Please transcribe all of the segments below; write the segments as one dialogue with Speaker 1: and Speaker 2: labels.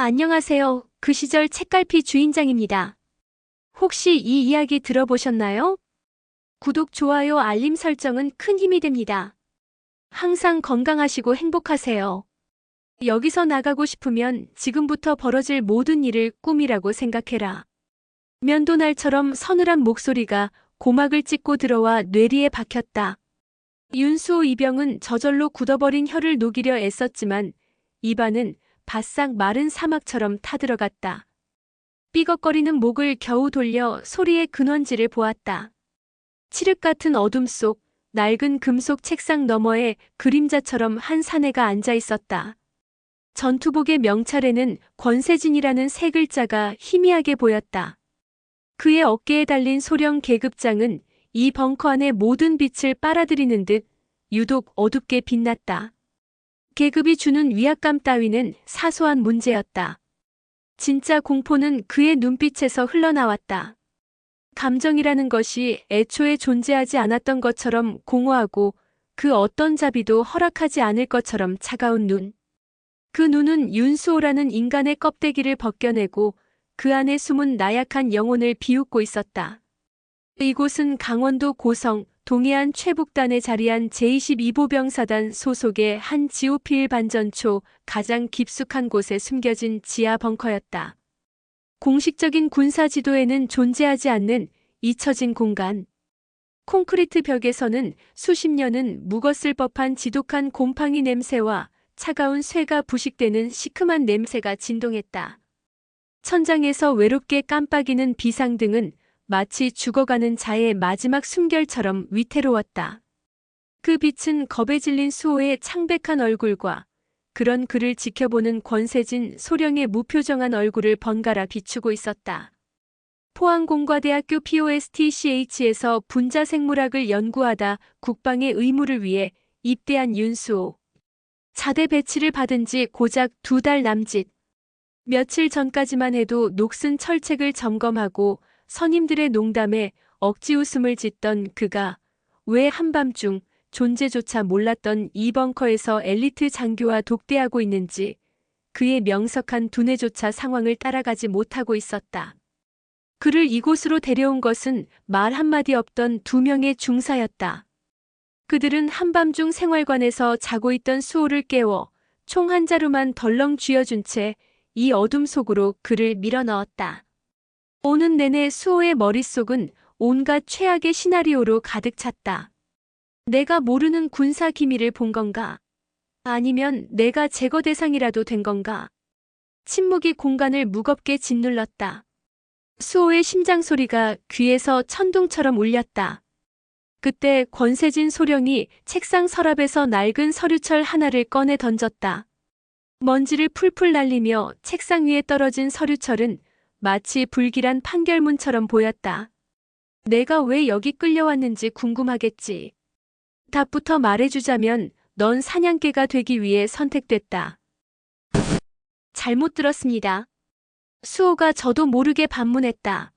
Speaker 1: 안녕하세요. 그 시절 책갈피 주인장입니다. 혹시 이 이야기 들어보셨나요? 구독, 좋아요, 알림 설정은 큰 힘이 됩니다. 항상 건강하시고 행복하세요. 여기서 나가고 싶으면 지금부터 벌어질 모든 일을 꿈이라고 생각해라. 면도날처럼 서늘한 목소리가 고막을 찢고 들어와 뇌리에 박혔다. 윤수호 이병은 저절로 굳어버린 혀를 녹이려 애썼지만 입안은 바싹 마른 사막처럼 타들어갔다. 삐걱거리는 목을 겨우 돌려 소리의 근원지를 보았다. 칠흑 같은 어둠 속 낡은 금속 책상 너머에 그림자처럼 한 사내가 앉아 있었다. 전투복의 명찰에는 권세진이라는 세 글자가 희미하게 보였다. 그의 어깨에 달린 소령 계급장은 이 벙커 안의 모든 빛을 빨아들이는 듯 유독 어둡게 빛났다. 계급이 주는 위압감 따위는 사소한 문제였다. 진짜 공포는 그의 눈빛에서 흘러나왔다. 감정이라는 것이 애초에 존재하지 않았던 것처럼 공허하고 그 어떤 자비도 허락하지 않을 것처럼 차가운 눈. 그 눈은 윤수호라는 인간의 껍데기를 벗겨내고 그 안에 숨은 나약한 영혼을 비웃고 있었다. 이곳은 강원도 고성 동해안 최북단에 자리한 제22보병사단 소속의 한 지오피일 반전초 가장 깊숙한 곳에 숨겨진 지하 벙커였다. 공식적인 군사 지도에는 존재하지 않는 잊혀진 공간. 콘크리트 벽에서는 수십 년은 묵었을 법한 지독한 곰팡이 냄새와 차가운 쇠가 부식되는 시큼한 냄새가 진동했다. 천장에서 외롭게 깜빡이는 비상등은 마치 죽어가는 자의 마지막 숨결처럼 위태로웠다. 그 빛은 겁에 질린 수호의 창백한 얼굴과 그런 그를 지켜보는 권세진 소령의 무표정한 얼굴을 번갈아 비추고 있었다. 포항공과대학교 POSTCH에서 분자생물학을 연구하다 국방의 의무를 위해 입대한 윤수호. 자대 배치를 받은 지 고작 2달 남짓. 며칠 전까지만 해도 녹슨 철책을 점검하고 선임들의 농담에 억지 웃음을 짓던 그가 왜 한밤중 존재조차 몰랐던 이 벙커에서 엘리트 장교와 독대하고 있는지 그의 명석한 두뇌조차 상황을 따라가지 못하고 있었다. 그를 이곳으로 데려온 것은 말 한마디 없던 2명의 중사였다. 그들은 한밤중 생활관에서 자고 있던 수호를 깨워 총 한 자루만 덜렁 쥐어준 채 이 어둠 속으로 그를 밀어넣었다. 오는 내내 수호의 머릿속은 온갖 최악의 시나리오로 가득 찼다. 내가 모르는 군사 기밀을 본 건가? 아니면 내가 제거 대상이라도 된 건가? 침묵이 공간을 무겁게 짓눌렀다. 수호의 심장 소리가 귀에서 천둥처럼 울렸다. 그때 권세진 소령이 책상 서랍에서 낡은 서류철 하나를 꺼내 던졌다. 먼지를 풀풀 날리며 책상 위에 떨어진 서류철은 마치 불길한 판결문처럼 보였다. 내가 왜 여기 끌려왔는지 궁금하겠지. 답부터 말해주자면 넌 사냥개가 되기 위해 선택됐다. 잘못 들었습니다. 수호가 저도 모르게 반문했다.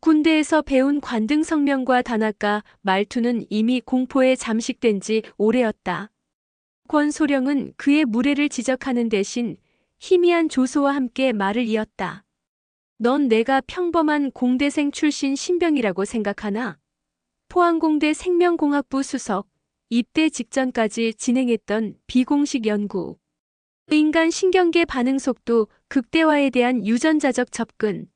Speaker 1: 군대에서 배운 관등 성명과 단아까 말투는 이미 공포에 잠식된 지 오래였다. 권소령은 그의 무례를 지적하는 대신 희미한 조소와 함께 말을 이었다. 넌 내가 평범한 공대생 출신 신병이라고 생각하나? 포항공대 생명공학부 수석, 입대 직전까지 진행했던 비공식 연구. 인간 신경계 반응 속도 극대화에 대한 유전자적 접근.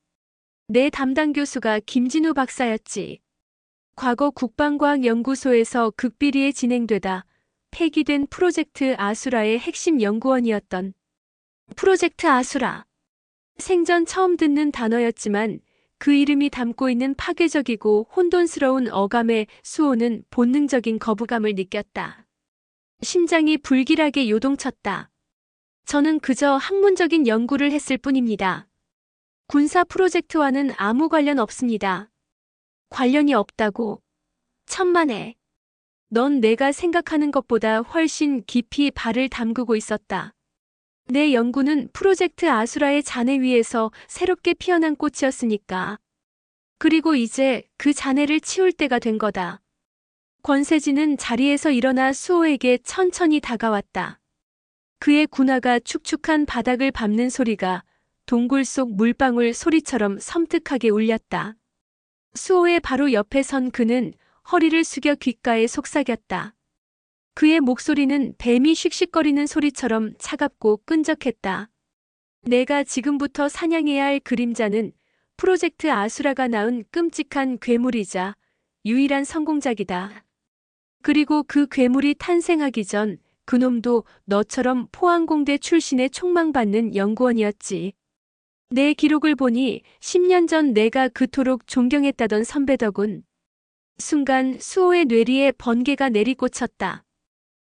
Speaker 1: 내 담당 교수가 김진우 박사였지. 과거 국방과학연구소에서 극비리에 진행되다 폐기된 프로젝트 아수라의 핵심 연구원이었던. 프로젝트 아수라. 생전 처음 듣는 단어였지만 그 이름이 담고 있는 파괴적이고 혼돈스러운 어감에 수호는 본능적인 거부감을 느꼈다. 심장이 불길하게 요동쳤다. 저는 그저 학문적인 연구를 했을 뿐입니다. 군사 프로젝트와는 아무 관련 없습니다. 관련이 없다고? 천만에. 넌 내가 생각하는 것보다 훨씬 깊이 발을 담그고 있었다. 내 연구는 프로젝트 아수라의 잔해 위에서 새롭게 피어난 꽃이었으니까. 그리고 이제 그 잔해를 치울 때가 된 거다. 권세진은 자리에서 일어나 수호에게 천천히 다가왔다. 그의 군화가 축축한 바닥을 밟는 소리가 동굴 속 물방울 소리처럼 섬뜩하게 울렸다. 수호의 바로 옆에 선 그는 허리를 숙여 귓가에 속삭였다. 그의 목소리는 뱀이 씩씩거리는 소리처럼 차갑고 끈적했다. 내가 지금부터 사냥해야 할 그림자는 프로젝트 아수라가 낳은 끔찍한 괴물이자 유일한 성공작이다. 그리고 그 괴물이 탄생하기 전 그놈도 너처럼 포항공대 출신의 촉망받는 연구원이었지. 내 기록을 보니 10년 전 내가 그토록 존경했다던 선배더군. 순간 수호의 뇌리에 번개가 내리꽂혔다.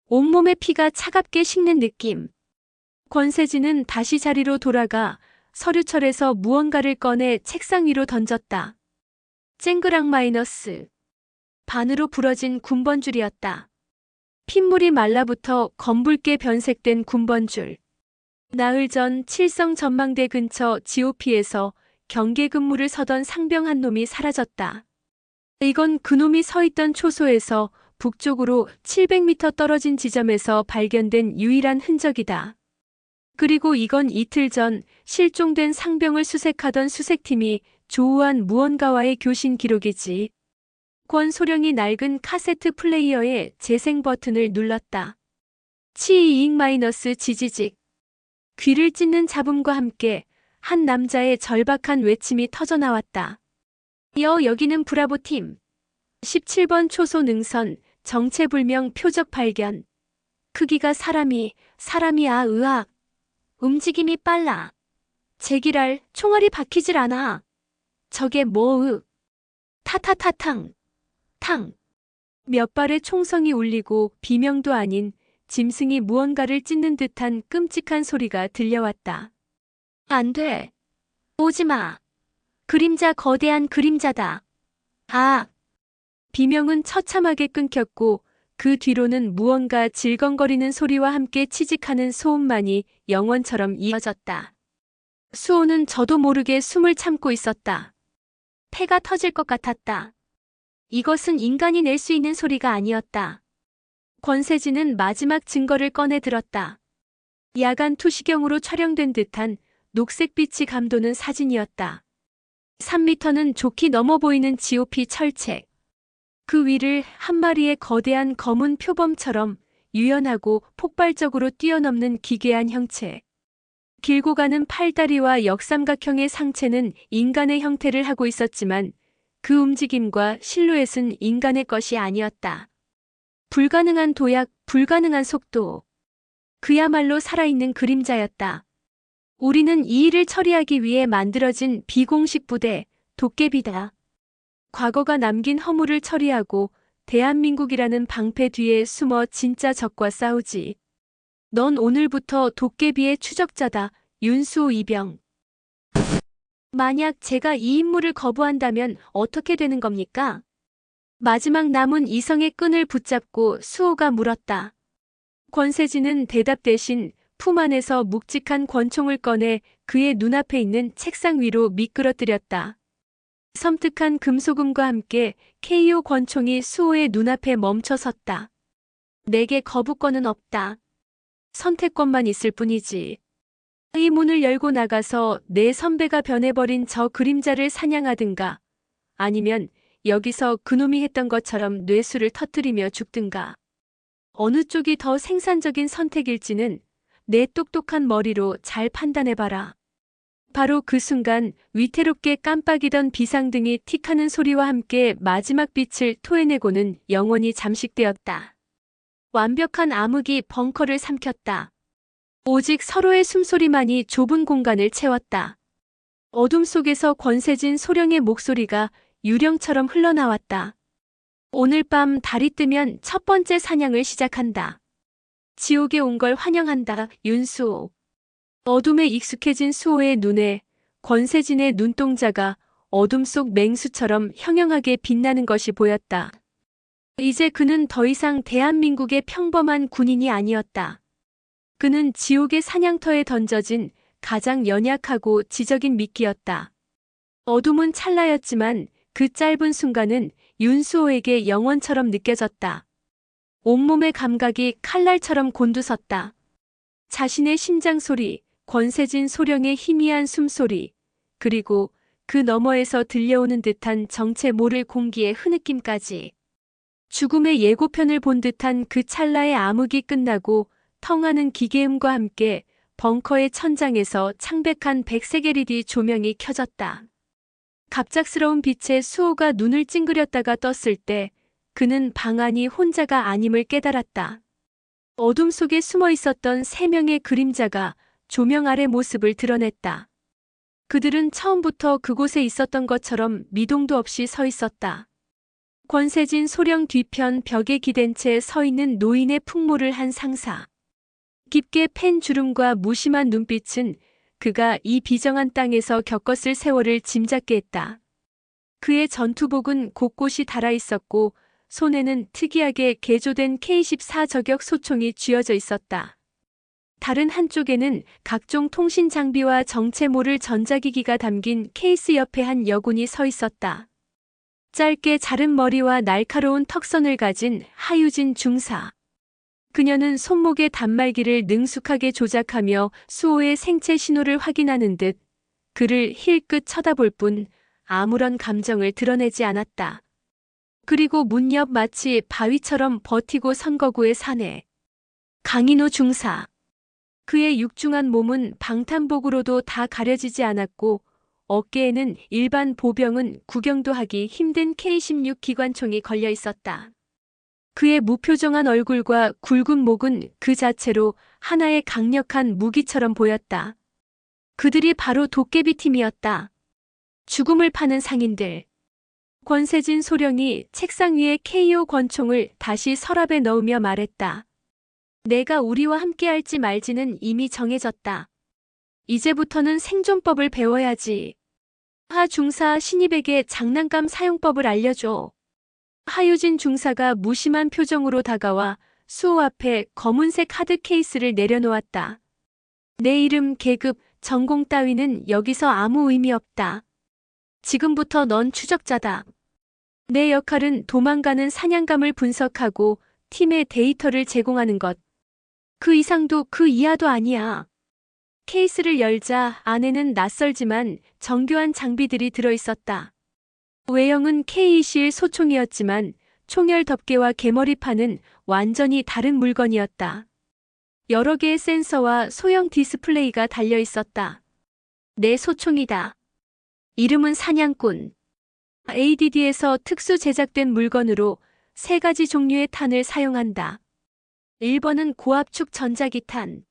Speaker 1: 온몸의 피가 차갑게 식는 느낌. 권세진은 다시 자리로 돌아가 서류철에서 무언가를 꺼내 책상 위로 던졌다. 쨍그랑 마이너스. 반으로 부러진 군번줄이었다. 핏물이 말라붙어 검붉게 변색된 군번줄. 나흘 전 칠성 전망대 근처 GOP에서 경계 근무를 서던 상병 한 놈이 사라졌다. 이건 그놈이 서 있던 초소에서 북쪽으로 700m 떨어진 지점에서 발견된 유일한 흔적이다. 그리고 이건 이틀 전 실종된 상병을 수색하던 수색팀이 조우한 무언가와의 교신 기록이지. 권소령이 낡은 카세트 플레이어의 재생 버튼을 눌렀다. 치이잉 마이너스 지지직. 귀를 찢는 잡음과 함께 한 남자의 절박한 외침이 터져나왔다. 여기는 브라보팀. 17번 초소 능선, 정체불명 표적 발견. 크기가 사람이야 으악. 움직임이 빨라. 제기랄, 총알이 박히질 않아. 저게 타타타탕. 탕. 몇 발의 총성이 울리고 비명도 아닌 짐승이 무언가를 찢는 듯한 끔찍한 소리가 들려왔다. 안 돼. 오지 마. 그림자 거대한 그림자다. 아. 비명은 처참하게 끊겼고 그 뒤로는 무언가 질겅거리는 소리와 함께 치직하는 소음만이 영원처럼 이어졌다. 수호는 저도 모르게 숨을 참고 있었다. 폐가 터질 것 같았다. 이것은 인간이 낼 수 있는 소리가 아니었다. 권세진은 마지막 증거를 꺼내 들었다. 야간 투시경으로 촬영된 듯한 녹색빛이 감도는 사진이었다. 3m는 좋게 넘어 보이는 GOP 철책. 그 위를 한 마리의 거대한 검은 표범처럼 유연하고 폭발적으로 뛰어넘는 기괴한 형체. 길고 가는 팔다리와 역삼각형의 상체는 인간의 형태를 하고 있었지만 그 움직임과 실루엣은 인간의 것이 아니었다. 불가능한 도약, 불가능한 속도. 그야말로 살아있는 그림자였다. 우리는 이 일을 처리하기 위해 만들어진 비공식 부대, 도깨비다. 과거가 남긴 허물을 처리하고 대한민국이라는 방패 뒤에 숨어 진짜 적과 싸우지. 넌 오늘부터 도깨비의 추적자다, 윤수호 이병. 만약 제가 이 임무를 거부한다면 어떻게 되는 겁니까? 마지막 남은 이성의 끈을 붙잡고 수호가 물었다. 권세진은 대답 대신 품 안에서 묵직한 권총을 꺼내 그의 눈앞에 있는 책상 위로 미끄러뜨렸다. 섬뜩한 금소금과 함께 KO 권총이 수호의 눈앞에 멈춰 섰다. 내게 거부권은 없다. 선택권만 있을 뿐이지. 이 문을 열고 나가서 내 선배가 변해버린 저 그림자를 사냥하든가 아니면 여기서 그놈이 했던 것처럼 뇌수를 터뜨리며 죽든가. 어느 쪽이 더 생산적인 선택일지는 내 똑똑한 머리로 잘 판단해봐라. 바로 그 순간 위태롭게 깜빡이던 비상등이 틱하는 소리와 함께 마지막 빛을 토해내고는 영원히 잠식되었다. 완벽한 암흑이 벙커를 삼켰다. 오직 서로의 숨소리만이 좁은 공간을 채웠다. 어둠 속에서 권세진 소령의 목소리가 유령처럼 흘러나왔다. 오늘 밤 달이 뜨면 첫 번째 사냥을 시작한다. 지옥에 온 걸 환영한다, 윤수호. 어둠에 익숙해진 수호의 눈에 권세진의 눈동자가 어둠 속 맹수처럼 형형하게 빛나는 것이 보였다. 이제 그는 더 이상 대한민국의 평범한 군인이 아니었다. 그는 지옥의 사냥터에 던져진 가장 연약하고 지적인 미끼였다. 어둠은 찰나였지만 그 짧은 순간은 윤수호에게 영원처럼 느껴졌다. 온몸의 감각이 칼날처럼 곤두섰다. 자신의 심장 소리, 권세진 소령의 희미한 숨소리, 그리고 그 너머에서 들려오는 듯한 정체 모를 공기의 흐느낌까지. 죽음의 예고편을 본 듯한 그 찰나의 암흑이 끝나고 텅하는 기계음과 함께 벙커의 천장에서 창백한 백색 LED 조명이 켜졌다. 갑작스러운 빛에 수호가 눈을 찡그렸다가 떴을 때 그는 방 안이 혼자가 아님을 깨달았다. 어둠 속에 숨어 있었던 3명의 그림자가 조명 아래 모습을 드러냈다. 그들은 처음부터 그곳에 있었던 것처럼 미동도 없이 서 있었다. 권세진 소령 뒤편 벽에 기댄 채 서 있는 노인의 풍모를 한 상사. 깊게 팬 주름과 무심한 눈빛은 그가 이 비정한 땅에서 겪었을 세월을 짐작게 했다. 그의 전투복은 곳곳이 달아있었고 손에는 특이하게 개조된 K14 저격 소총이 쥐어져 있었다. 다른 한쪽에는 각종 통신 장비와 정체 모를 전자기기가 담긴 케이스 옆에 한 여군이 서 있었다. 짧게 자른 머리와 날카로운 턱선을 가진 하유진 중사. 그녀는 손목의 단말기를 능숙하게 조작하며 수호의 생체 신호를 확인하는 듯 그를 힐끗 쳐다볼 뿐 아무런 감정을 드러내지 않았다. 그리고 문 옆 마치 바위처럼 버티고 선 거구의 사내. 강인호 중사. 그의 육중한 몸은 방탄복으로도 다 가려지지 않았고 어깨에는 일반 보병은 구경도 하기 힘든 K16 기관총이 걸려 있었다. 그의 무표정한 얼굴과 굵은 목은 그 자체로 하나의 강력한 무기처럼 보였다. 그들이 바로 도깨비 팀이었다. 죽음을 파는 상인들. 권세진 소령이 책상 위에 KO 권총을 다시 서랍에 넣으며 말했다. 내가 우리와 함께할지 말지는 이미 정해졌다. 이제부터는 생존법을 배워야지. 하 중사 신입에게 장난감 사용법을 알려줘. 하유진 중사가 무심한 표정으로 다가와 수호 앞에 검은색 하드 케이스를 내려놓았다. 내 이름, 계급, 전공 따위는 여기서 아무 의미 없다. 지금부터 넌 추적자다. 내 역할은 도망가는 사냥감을 분석하고 팀의 데이터를 제공하는 것. 그 이상도 그 이하도 아니야. 케이스를 열자 안에는 낯설지만 정교한 장비들이 들어있었다. 외형은 K21 소총이었지만 총열 덮개와 개머리판은 완전히 다른 물건이었다. 여러 개의 센서와 소형 디스플레이가 달려 있었다. 내 소총이다. 이름은 사냥꾼. ADD에서 특수 제작된 물건으로 3가지 종류의 탄을 사용한다. 1번은 고압축 전자기탄.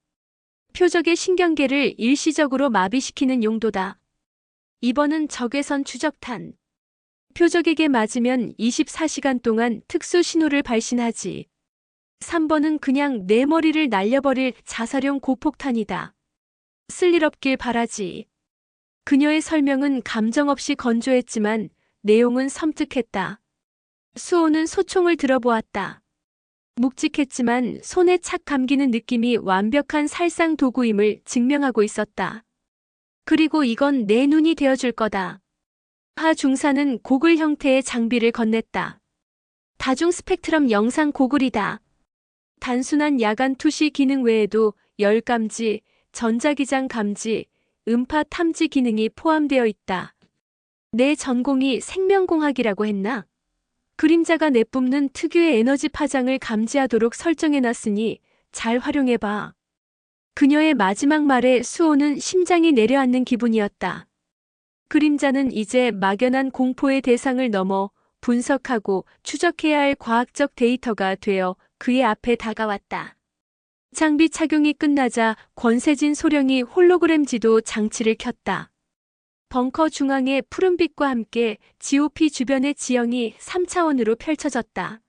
Speaker 1: 표적의 신경계를 일시적으로 마비시키는 용도다. 2번은 적외선 추적탄. 표적에게 맞으면 24시간 동안 특수 신호를 발신하지. 3번은 그냥 내 머리를 날려버릴 자살용 고폭탄이다. 쓸일 없길 바라지. 그녀의 설명은 감정 없이 건조했지만 내용은 섬뜩했다. 수호는 소총을 들어보았다. 묵직했지만 손에 착 감기는 느낌이 완벽한 살상 도구임을 증명하고 있었다. 그리고 이건 내 눈이 되어줄 거다. 하 중사는 고글 형태의 장비를 건넸다. 다중 스펙트럼 영상 고글이다. 단순한 야간 투시 기능 외에도 열 감지, 전자기장 감지, 음파 탐지 기능이 포함되어 있다. 내 전공이 생명공학이라고 했나? 그림자가 내뿜는 특유의 에너지 파장을 감지하도록 설정해놨으니 잘 활용해봐. 그녀의 마지막 말에 수호는 심장이 내려앉는 기분이었다. 그림자는 이제 막연한 공포의 대상을 넘어 분석하고 추적해야 할 과학적 데이터가 되어 그의 앞에 다가왔다. 장비 착용이 끝나자 권세진 소령이 홀로그램 지도 장치를 켰다. 벙커 중앙의 푸른빛과 함께 GOP 주변의 지형이 3차원으로 펼쳐졌다.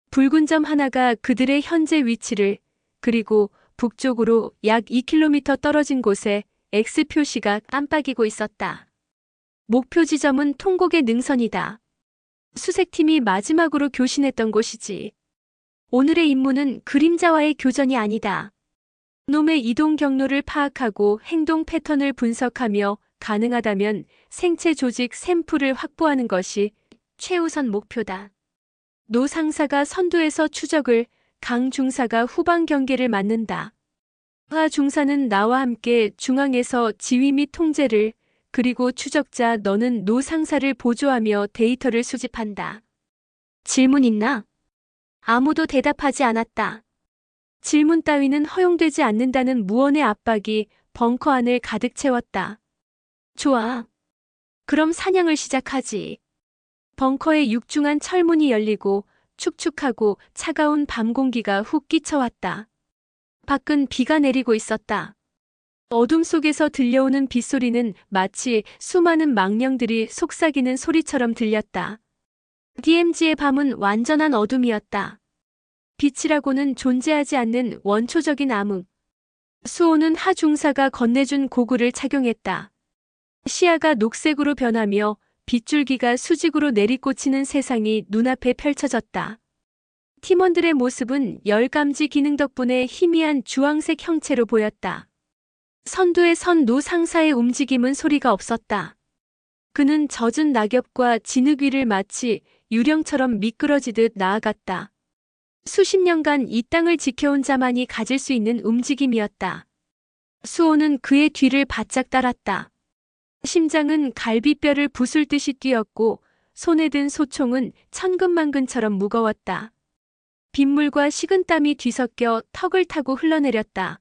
Speaker 1: 붉은 점 하나가 그들의 현재 위치를, 그리고 북쪽으로 약 2km 떨어진 곳에 X 표시가 깜빡이고 있었다. 목표 지점은 통곡의 능선이다. 수색팀이 마지막으로 교신했던 곳이지. 오늘의 임무는 그림자와의 교전이 아니다. 놈의 이동 경로를 파악하고 행동 패턴을 분석하며 가능하다면 생체 조직 샘플을 확보하는 것이 최우선 목표다. 노 상사가 선두에서 추적을, 강 중사가 후방 경계를 맡는다. 하 중사는 나와 함께 중앙에서 지휘 및 통제를, 그리고 추적자 너는 노 상사를 보조하며 데이터를 수집한다. 질문 있나? 아무도 대답하지 않았다. 질문 따위는 허용되지 않는다는 무언의 압박이 벙커 안을 가득 채웠다. 좋아. 그럼 사냥을 시작하지. 벙커의 육중한 철문이 열리고 축축하고 차가운 밤 공기가 훅 끼쳐왔다. 밖은 비가 내리고 있었다. 어둠 속에서 들려오는 빗소리는 마치 수많은 망령들이 속삭이는 소리처럼 들렸다. DMZ의 밤은 완전한 어둠이었다. 빛이라고는 존재하지 않는 원초적인 암흑. 수호는 하 중사가 건네준 고글을 착용했다. 시야가 녹색으로 변하며 빗줄기가 수직으로 내리꽂히는 세상이 눈앞에 펼쳐졌다. 팀원들의 모습은 열감지 기능 덕분에 희미한 주황색 형체로 보였다. 선두에 선 노 상사의 움직임은 소리가 없었다. 그는 젖은 낙엽과 진흙 위를 마치 유령처럼 미끄러지듯 나아갔다. 수십 년간 이 땅을 지켜온 자만이 가질 수 있는 움직임이었다. 수호는 그의 뒤를 바짝 따랐다. 심장은 갈비뼈를 부술 듯이 뛰었고 손에 든 소총은 천근만근처럼 무거웠다. 빗물과 식은땀이 뒤섞여 턱을 타고 흘러내렸다.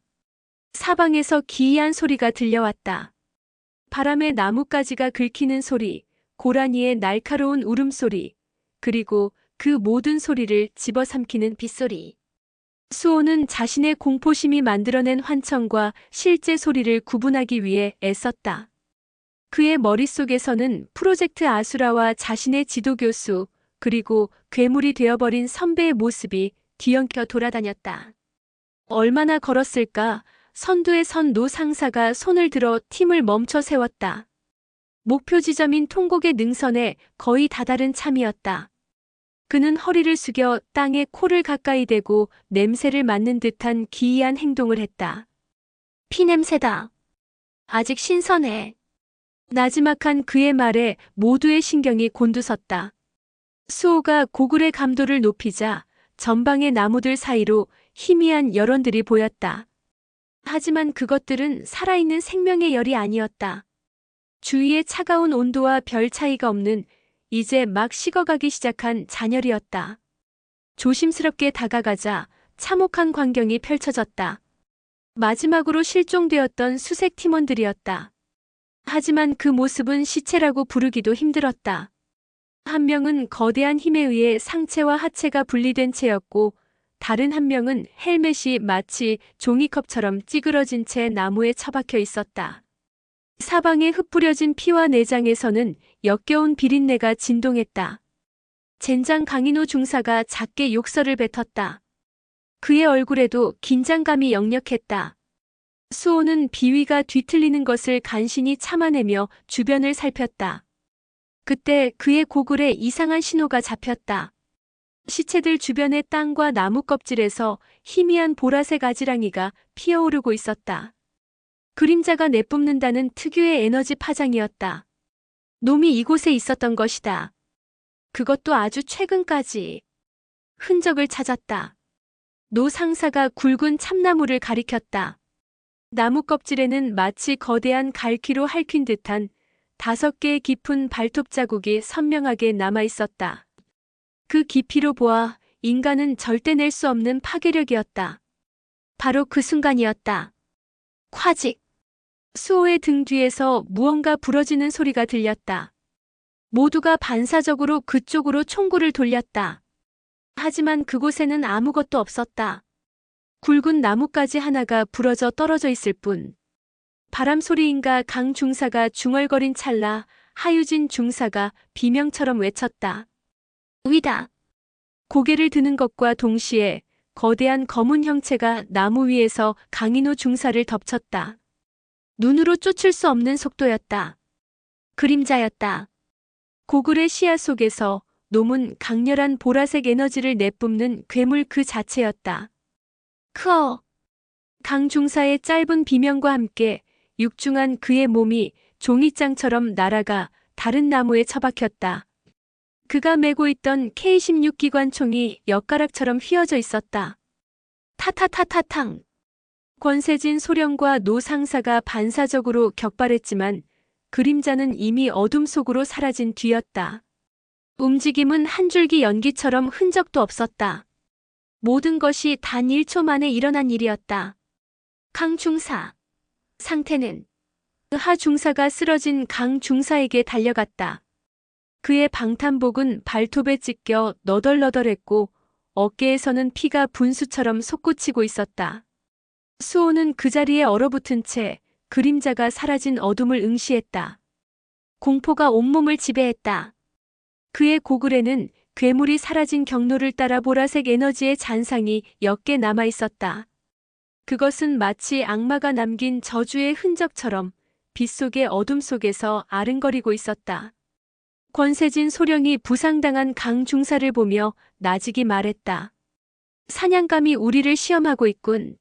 Speaker 1: 사방에서 기이한 소리가 들려왔다. 바람에 나뭇가지가 긁히는 소리, 고라니의 날카로운 울음소리, 그리고 그 모든 소리를 집어삼키는 빗소리. 수호는 자신의 공포심이 만들어낸 환청과 실제 소리를 구분하기 위해 애썼다. 그의 머릿속에서는 프로젝트 아수라와 자신의 지도교수, 그리고 괴물이 되어버린 선배의 모습이 뒤엉켜 돌아다녔다. 얼마나 걸었을까? 선두에 선 노 상사가 손을 들어 팀을 멈춰 세웠다. 목표 지점인 통곡의 능선에 거의 다다른 참이었다. 그는 허리를 숙여 땅에 코를 가까이 대고 냄새를 맡는 듯한 기이한 행동을 했다. 피냄새다. 아직 신선해. 나지막한 그의 말에 모두의 신경이 곤두섰다. 수호가 고글의 감도를 높이자 전방의 나무들 사이로 희미한 열원들이 보였다. 하지만 그것들은 살아있는 생명의 열이 아니었다. 주위의 차가운 온도와 별 차이가 없는 이제 막 식어가기 시작한 잔열이었다. 조심스럽게 다가가자 참혹한 광경이 펼쳐졌다. 마지막으로 실종되었던 수색 팀원들이었다. 하지만 그 모습은 시체라고 부르기도 힘들었다. 한 명은 거대한 힘에 의해 상체와 하체가 분리된 채였고 다른 한 명은 헬멧이 마치 종이컵처럼 찌그러진 채 나무에 처박혀 있었다. 사방에 흩뿌려진 피와 내장에서는 역겨운 비린내가 진동했다. 젠장 강인호 중사가 작게 욕설을 뱉었다. 그의 얼굴에도 긴장감이 역력했다. 수호는 비위가 뒤틀리는 것을 간신히 참아내며 주변을 살폈다. 그때 그의 고글에 이상한 신호가 잡혔다. 시체들 주변의 땅과 나무 껍질에서 희미한 보라색 아지랑이가 피어오르고 있었다. 그림자가 내뿜는다는 특유의 에너지 파장이었다. 놈이 이곳에 있었던 것이다. 그것도 아주 최근까지. 흔적을 찾았다. 노 상사가 굵은 참나무를 가리켰다. 나무 껍질에는 마치 거대한 갈퀴로 핥힌 듯한 5개의 깊은 발톱 자국이 선명하게 남아 있었다. 그 깊이로 보아 인간은 절대 낼 수 없는 파괴력이었다. 바로 그 순간이었다. 콰직. 수호의 등 뒤에서 무언가 부러지는 소리가 들렸다. 모두가 반사적으로 그쪽으로 총구를 돌렸다. 하지만 그곳에는 아무것도 없었다. 굵은 나뭇가지 하나가 부러져 떨어져 있을 뿐. 바람 소리인가 강 중사가 중얼거린 찰나 하유진 중사가 비명처럼 외쳤다. 위다. 고개를 드는 것과 동시에 거대한 검은 형체가 나무 위에서 강인호 중사를 덮쳤다. 눈으로 쫓을 수 없는 속도였다. 그림자였다. 고글의 시야 속에서 놈은 강렬한 보라색 에너지를 내뿜는 괴물 그 자체였다. 크어. 강 중사의 짧은 비명과 함께 육중한 그의 몸이 종이장처럼 날아가 다른 나무에 처박혔다. 그가 메고 있던 K-16 기관총이 엿가락처럼 휘어져 있었다. 타타타타탕. 권세진 소령과 노 상사가 반사적으로 격발했지만 그림자는 이미 어둠 속으로 사라진 뒤였다. 움직임은 한 줄기 연기처럼 흔적도 없었다. 모든 것이 단 1초 만에 일어난 일이었다. 강 중사. 상태는 하 중사가 쓰러진 강 중사에게 달려갔다. 그의 방탄복은 발톱에 찢겨 너덜너덜했고 어깨에서는 피가 분수처럼 솟구치고 있었다. 수호는 그 자리에 얼어붙은 채 그림자가 사라진 어둠을 응시했다. 공포가 온몸을 지배했다. 그의 고글에는 괴물이 사라진 경로를 따라 보라색 에너지의 잔상이 몇 개 남아 있었다. 그것은 마치 악마가 남긴 저주의 흔적처럼 빛속의 어둠 속에서 아른거리고 있었다. 권세진 소령이 부상당한 강 중사를 보며 나직이 말했다. 사냥감이 우리를 시험하고 있군.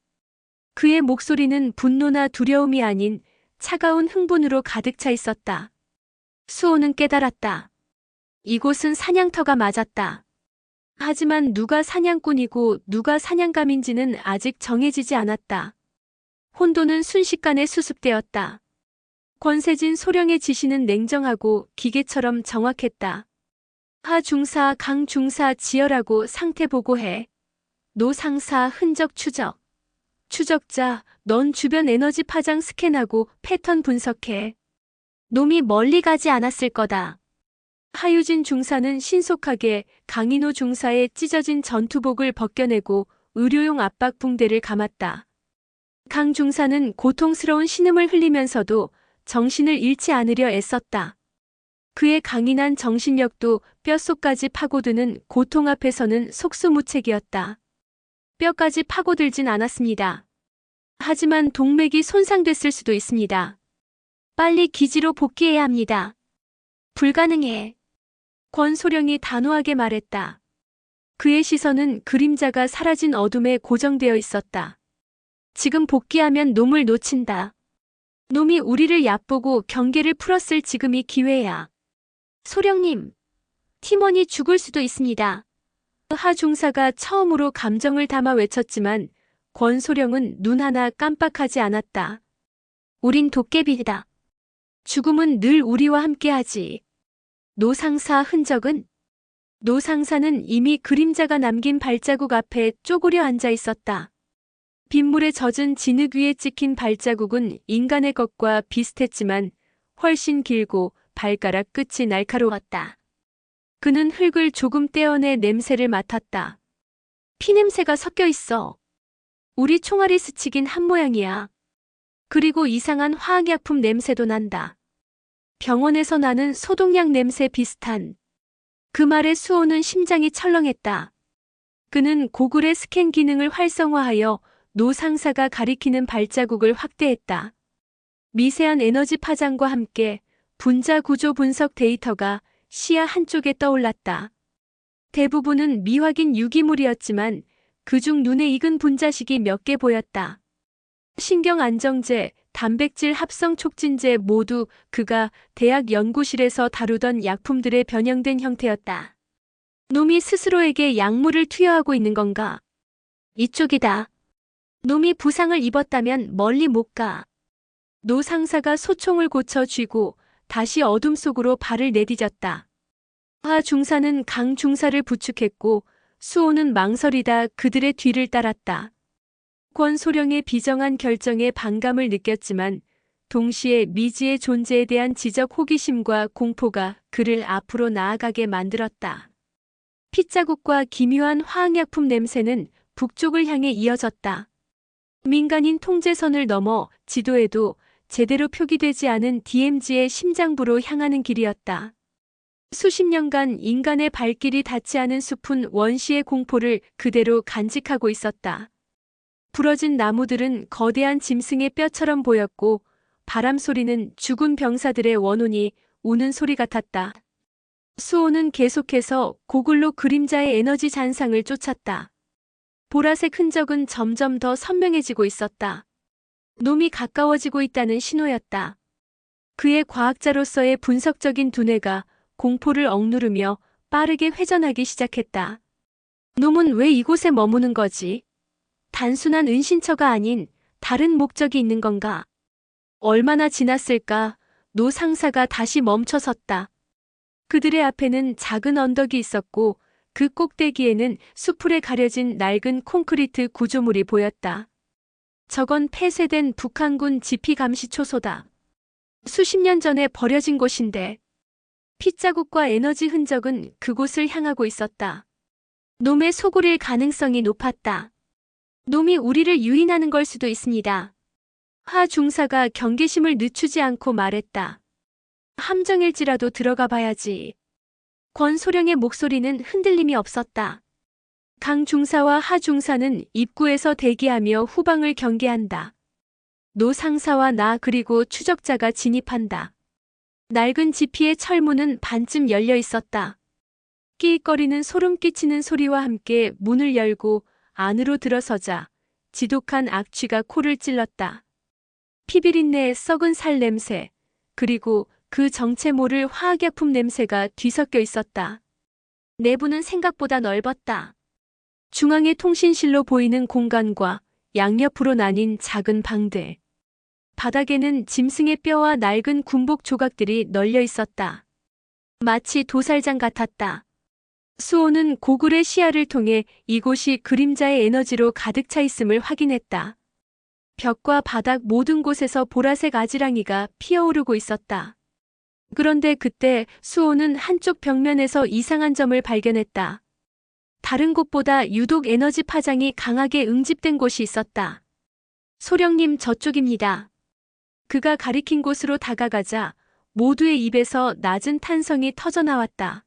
Speaker 1: 그의 목소리는 분노나 두려움이 아닌 차가운 흥분으로 가득 차 있었다. 수호는 깨달았다. 이곳은 사냥터가 맞았다. 하지만 누가 사냥꾼이고 누가 사냥감인지는 아직 정해지지 않았다. 혼돈은 순식간에 수습되었다. 권세진 소령의 지시는 냉정하고 기계처럼 정확했다. 하 중사, 강 중사 지혈하고 상태 보고해. 노 상사 흔적 추적. 추적자, 넌 주변 에너지 파장 스캔하고 패턴 분석해. 놈이 멀리 가지 않았을 거다. 하유진 중사는 신속하게 강인호 중사의 찢어진 전투복을 벗겨내고 의료용 압박 붕대를 감았다. 강 중사는 고통스러운 신음을 흘리면서도 정신을 잃지 않으려 애썼다. 그의 강인한 정신력도 뼛속까지 파고드는 고통 앞에서는 속수무책이었다. 뼈까지 파고들진 않았습니다. 하지만 동맥이 손상됐을 수도 있습니다. 빨리 기지로 복귀해야 합니다. 불가능해. 권소령이 단호하게 말했다. 그의 시선은 그림자가 사라진 어둠에 고정되어 있었다. 지금 복귀하면 놈을 놓친다. 놈이 우리를 얕보고 경계를 풀었을 지금이 기회야. 소령님, 팀원이 죽을 수도 있습니다. 하 중사가 처음으로 감정을 담아 외쳤지만 권소령은 눈 하나 깜빡하지 않았다. 우린 도깨비다. 죽음은 늘 우리와 함께하지. 노상사 흔적은? 노상사는 이미 그림자가 남긴 발자국 앞에 쪼그려 앉아 있었다. 빗물에 젖은 진흙 위에 찍힌 발자국은 인간의 것과 비슷했지만 훨씬 길고 발가락 끝이 날카로웠다. 그는 흙을 조금 떼어내 냄새를 맡았다. 피냄새가 섞여 있어. 우리 총알이 스치긴 한 모양이야. 그리고 이상한 화학약품 냄새도 난다. 병원에서 나는 소독약 냄새 비슷한. 그 말에 수호는 심장이 철렁했다. 그는 고글의 스캔 기능을 활성화하여 노 상사가 가리키는 발자국을 확대했다. 미세한 에너지 파장과 함께 분자 구조 분석 데이터가 시야 한쪽에 떠올랐다. 대부분은 미확인 유기물이었지만 그중 눈에 익은 분자식이 몇 개 보였다. 신경 안정제, 단백질 합성 촉진제 모두 그가 대학 연구실에서 다루던 약품들의 변형된 형태였다. 놈이 스스로에게 약물을 투여하고 있는 건가? 이쪽이다. 놈이 부상을 입었다면 멀리 못 가. 노 상사가 소총을 고쳐 쥐고 다시 어둠 속으로 발을 내디뎠다. 하 중사는 강 중사를 부축했고 수호는 망설이다 그들의 뒤를 따랐다. 권소령의 비정한 결정에 반감을 느꼈지만 동시에 미지의 존재에 대한 지적 호기심과 공포가 그를 앞으로 나아가게 만들었다. 핏자국과 기묘한 화학약품 냄새는 북쪽을 향해 이어졌다. 민간인 통제선을 넘어 지도에도 제대로 표기되지 않은 DMZ의 심장부로 향하는 길이었다. 수십 년간 인간의 발길이 닿지 않은 숲은 원시의 공포를 그대로 간직하고 있었다. 부러진 나무들은 거대한 짐승의 뼈처럼 보였고 바람 소리는 죽은 병사들의 원혼이 우는 소리 같았다. 수호는 계속해서 고글로 그림자의 에너지 잔상을 쫓았다. 보라색 흔적은 점점 더 선명해지고 있었다. 놈이 가까워지고 있다는 신호였다. 그의 과학자로서의 분석적인 두뇌가 공포를 억누르며 빠르게 회전하기 시작했다. 놈은 왜 이곳에 머무는 거지? 단순한 은신처가 아닌 다른 목적이 있는 건가? 얼마나 지났을까? 노 상사가 다시 멈춰섰다. 그들의 앞에는 작은 언덕이 있었고 그 꼭대기에는 수풀에 가려진 낡은 콘크리트 구조물이 보였다. 저건 폐쇄된 북한군 지피감시초소다. 수십 년 전에 버려진 곳인데 핏자국과 에너지 흔적은 그곳을 향하고 있었다. 놈의 소굴일 가능성이 높았다. 놈이 우리를 유인하는 걸 수도 있습니다. 하 중사가 경계심을 늦추지 않고 말했다. 함정일지라도 들어가 봐야지. 권소령의 목소리는 흔들림이 없었다. 강 중사와 하 중사는 입구에서 대기하며 후방을 경계한다. 노 상사와 나 그리고 추적자가 진입한다. 낡은 지피의 철문은 반쯤 열려 있었다. 끼익거리는 소름 끼치는 소리와 함께 문을 열고 안으로 들어서자 지독한 악취가 코를 찔렀다. 피비린내, 썩은 살 냄새, 그리고 그 정체 모를 화학약품 냄새가 뒤섞여 있었다. 내부는 생각보다 넓었다. 중앙의 통신실로 보이는 공간과 양옆으로 나뉜 작은 방들. 바닥에는 짐승의 뼈와 낡은 군복 조각들이 널려 있었다. 마치 도살장 같았다. 수호는 고글의 시야를 통해 이곳이 그림자의 에너지로 가득 차 있음을 확인했다. 벽과 바닥 모든 곳에서 보라색 아지랑이가 피어오르고 있었다. 그런데 그때 수호는 한쪽 벽면에서 이상한 점을 발견했다. 다른 곳보다 유독 에너지 파장이 강하게 응집된 곳이 있었다. 소령님, 저쪽입니다. 그가 가리킨 곳으로 다가가자 모두의 입에서 낮은 탄성이 터져나왔다.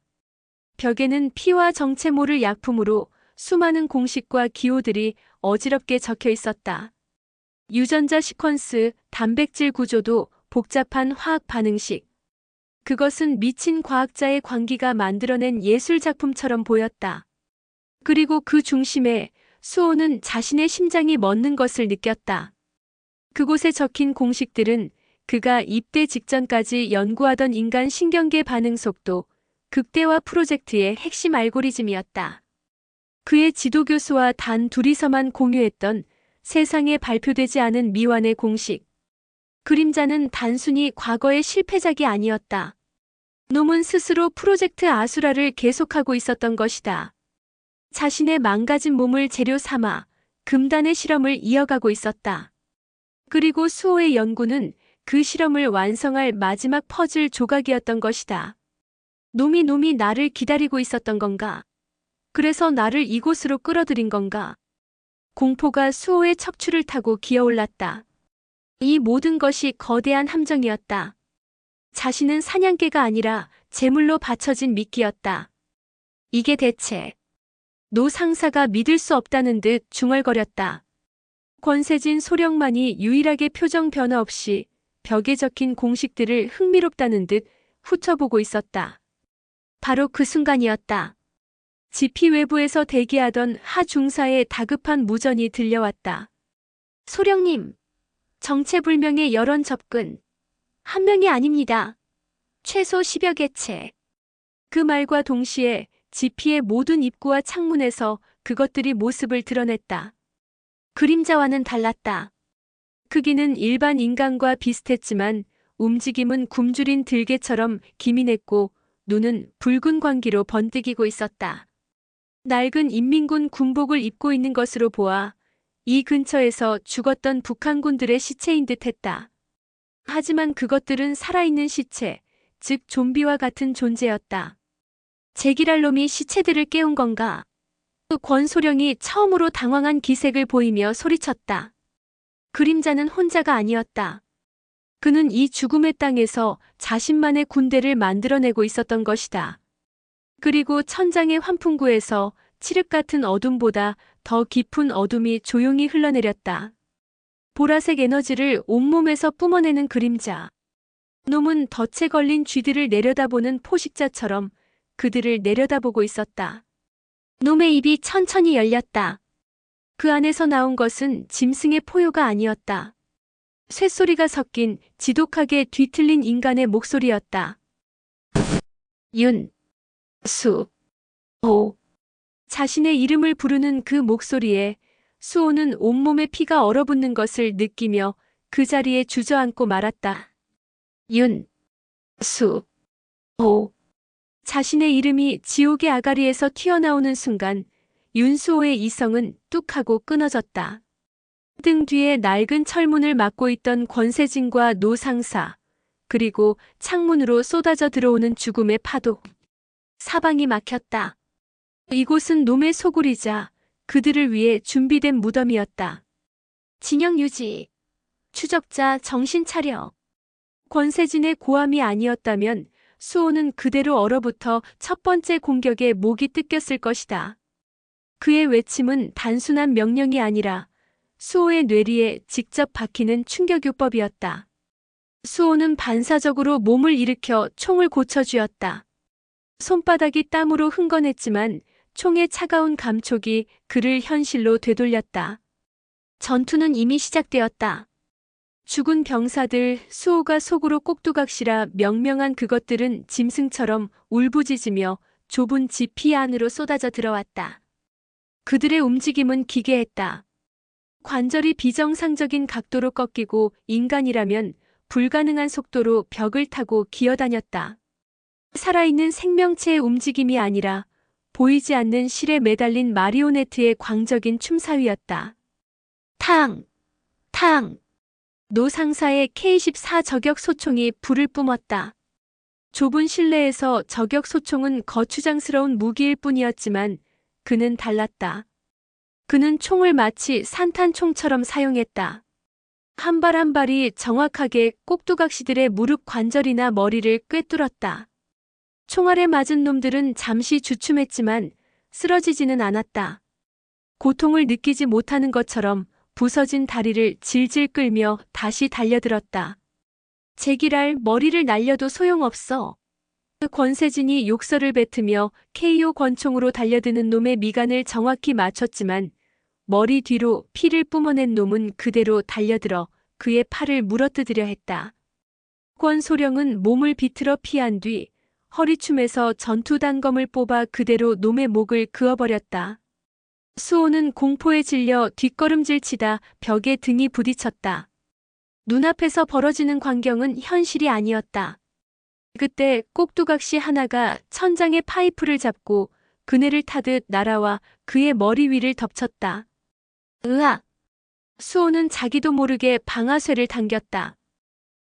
Speaker 1: 벽에는 피와 정체 모를 약품으로 수많은 공식과 기호들이 어지럽게 적혀 있었다. 유전자 시퀀스, 단백질 구조도 복잡한 화학 반응식. 그것은 미친 과학자의 광기가 만들어낸 예술 작품처럼 보였다. 그리고 그 중심에 수호는 자신의 심장이 멎는 것을 느꼈다. 그곳에 적힌 공식들은 그가 입대 직전까지 연구하던 인간 신경계 반응 속도, 극대화 프로젝트의 핵심 알고리즘이었다. 그의 지도교수와 단 둘이서만 공유했던 세상에 발표되지 않은 미완의 공식. 그림자는 단순히 과거의 실패작이 아니었다. 놈은 스스로 프로젝트 아수라를 계속하고 있었던 것이다. 자신의 망가진 몸을 재료 삼아 금단의 실험을 이어가고 있었다. 그리고 수호의 연구는 그 실험을 완성할 마지막 퍼즐 조각이었던 것이다. 놈이 나를 기다리고 있었던 건가? 그래서 나를 이곳으로 끌어들인 건가? 공포가 수호의 척추를 타고 기어올랐다. 이 모든 것이 거대한 함정이었다. 자신은 사냥개가 아니라 제물로 바쳐진 미끼였다. 이게 대체... 노 상사가 믿을 수 없다는 듯 중얼거렸다. 권세진 소령만이 유일하게 표정 변화 없이 벽에 적힌 공식들을 흥미롭다는 듯 훑어보고 있었다. 바로 그 순간이었다. 지피 외부에서 대기하던 하 중사의 다급한 무전이 들려왔다. 소령님, 정체불명의 열원 접근. 한 명이 아닙니다. 최소 10여 개체. 그 말과 동시에 지피의 모든 입구와 창문에서 그것들이 모습을 드러냈다. 그림자와는 달랐다. 크기는 일반 인간과 비슷했지만 움직임은 굶주린 들개처럼 기민했고 눈은 붉은 광기로 번뜩이고 있었다. 낡은 인민군 군복을 입고 있는 것으로 보아 이 근처에서 죽었던 북한군들의 시체인 듯했다. 하지만 그것들은 살아있는 시체, 즉 좀비와 같은 존재였다. 제기랄 놈이 시체들을 깨운 건가? 권소령이 처음으로 당황한 기색을 보이며 소리쳤다. 그림자는 혼자가 아니었다. 그는 이 죽음의 땅에서 자신만의 군대를 만들어내고 있었던 것이다. 그리고 천장의 환풍구에서 칠흑 같은 어둠보다 더 깊은 어둠이 조용히 흘러내렸다. 보라색 에너지를 온몸에서 뿜어내는 그림자. 놈은 덫에 걸린 쥐들을 내려다보는 포식자처럼 그들을 내려다보고 있었다. 놈의 입이 천천히 열렸다. 그 안에서 나온 것은 짐승의 포효가 아니었다. 쇳소리가 섞인 지독하게 뒤틀린 인간의 목소리였다. 윤, 수, 호. 자신의 이름을 부르는 그 목소리에 수호는 온몸에 피가 얼어붙는 것을 느끼며 그 자리에 주저앉고 말았다. 윤수호. 자신의 이름이 지옥의 아가리에서 튀어나오는 순간 윤수호의 이성은 뚝 하고 끊어졌다. 등 뒤에 낡은 철문을 막고 있던 권세진과 노상사, 그리고 창문으로 쏟아져 들어오는 죽음의 파도. 사방이 막혔다. 이곳은 놈의 소굴이자 그들을 위해 준비된 무덤이었다. 진영 유지. 추적자 정신 차려. 권세진의 고함이 아니었다면 수호는 그대로 얼어붙어 첫 번째 공격에 목이 뜯겼을 것이다. 그의 외침은 단순한 명령이 아니라 수호의 뇌리에 직접 박히는 충격요법이었다. 수호는 반사적으로 몸을 일으켜 총을 고쳐쥐었다. 손바닥이 땀으로 흥건했지만 총의 차가운 감촉이 그를 현실로 되돌렸다. 전투는 이미 시작되었다. 죽은 병사들, 수호가 속으로 꼭두각시라 명명한 그것들은 짐승처럼 울부짖으며 좁은 지피 안으로 쏟아져 들어왔다. 그들의 움직임은 기괴했다. 관절이 비정상적인 각도로 꺾이고 인간이라면 불가능한 속도로 벽을 타고 기어다녔다. 살아있는 생명체의 움직임이 아니라 보이지 않는 실에 매달린 마리오네트의 광적인 춤사위였다. 탕! 탕! 노상사의 K-14 저격 소총이 불을 뿜었다. 좁은 실내에서 저격 소총은 거추장스러운 무기일 뿐이었지만 그는 달랐다. 그는 총을 마치 산탄총처럼 사용했다. 한 발 한 발이 정확하게 꼭두각시들의 무릎 관절이나 머리를 꿰뚫었다. 총알에 맞은 놈들은 잠시 주춤했지만 쓰러지지는 않았다. 고통을 느끼지 못하는 것처럼 부서진 다리를 질질 끌며 다시 달려들었다. 제기랄 머리를 날려도 소용없어. 권세진이 욕설을 뱉으며 KO 권총으로 달려드는 놈의 미간을 정확히 맞췄지만 머리 뒤로 피를 뿜어낸 놈은 그대로 달려들어 그의 팔을 물어뜯으려 했다. 권소령은 몸을 비틀어 피한 뒤 허리춤에서 전투 단검을 뽑아 그대로 놈의 목을 그어버렸다. 수호는 공포에 질려 뒷걸음질 치다 벽에 등이 부딪혔다. 눈앞에서 벌어지는 광경은 현실이 아니었다. 그때 꼭두각시 하나가 천장의 파이프를 잡고 그네를 타듯 날아와 그의 머리 위를 덮쳤다. 으악! 수호는 자기도 모르게 방아쇠를 당겼다.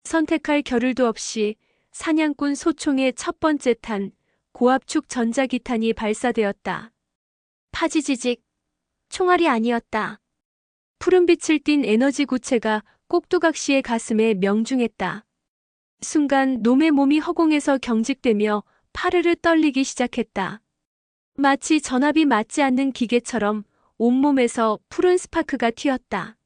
Speaker 1: 선택할 겨를도 없이 사냥꾼 소총의 첫 번째 탄, 고압축 전자기탄이 발사되었다. 파지지직. 총알이 아니었다. 푸른빛을 띤 에너지 구체가 꼭두각시의 가슴에 명중했다. 순간 놈의 몸이 허공에서 경직되며 파르르 떨리기 시작했다. 마치 전압이 맞지 않는 기계처럼 온몸에서 푸른 스파크가 튀었다.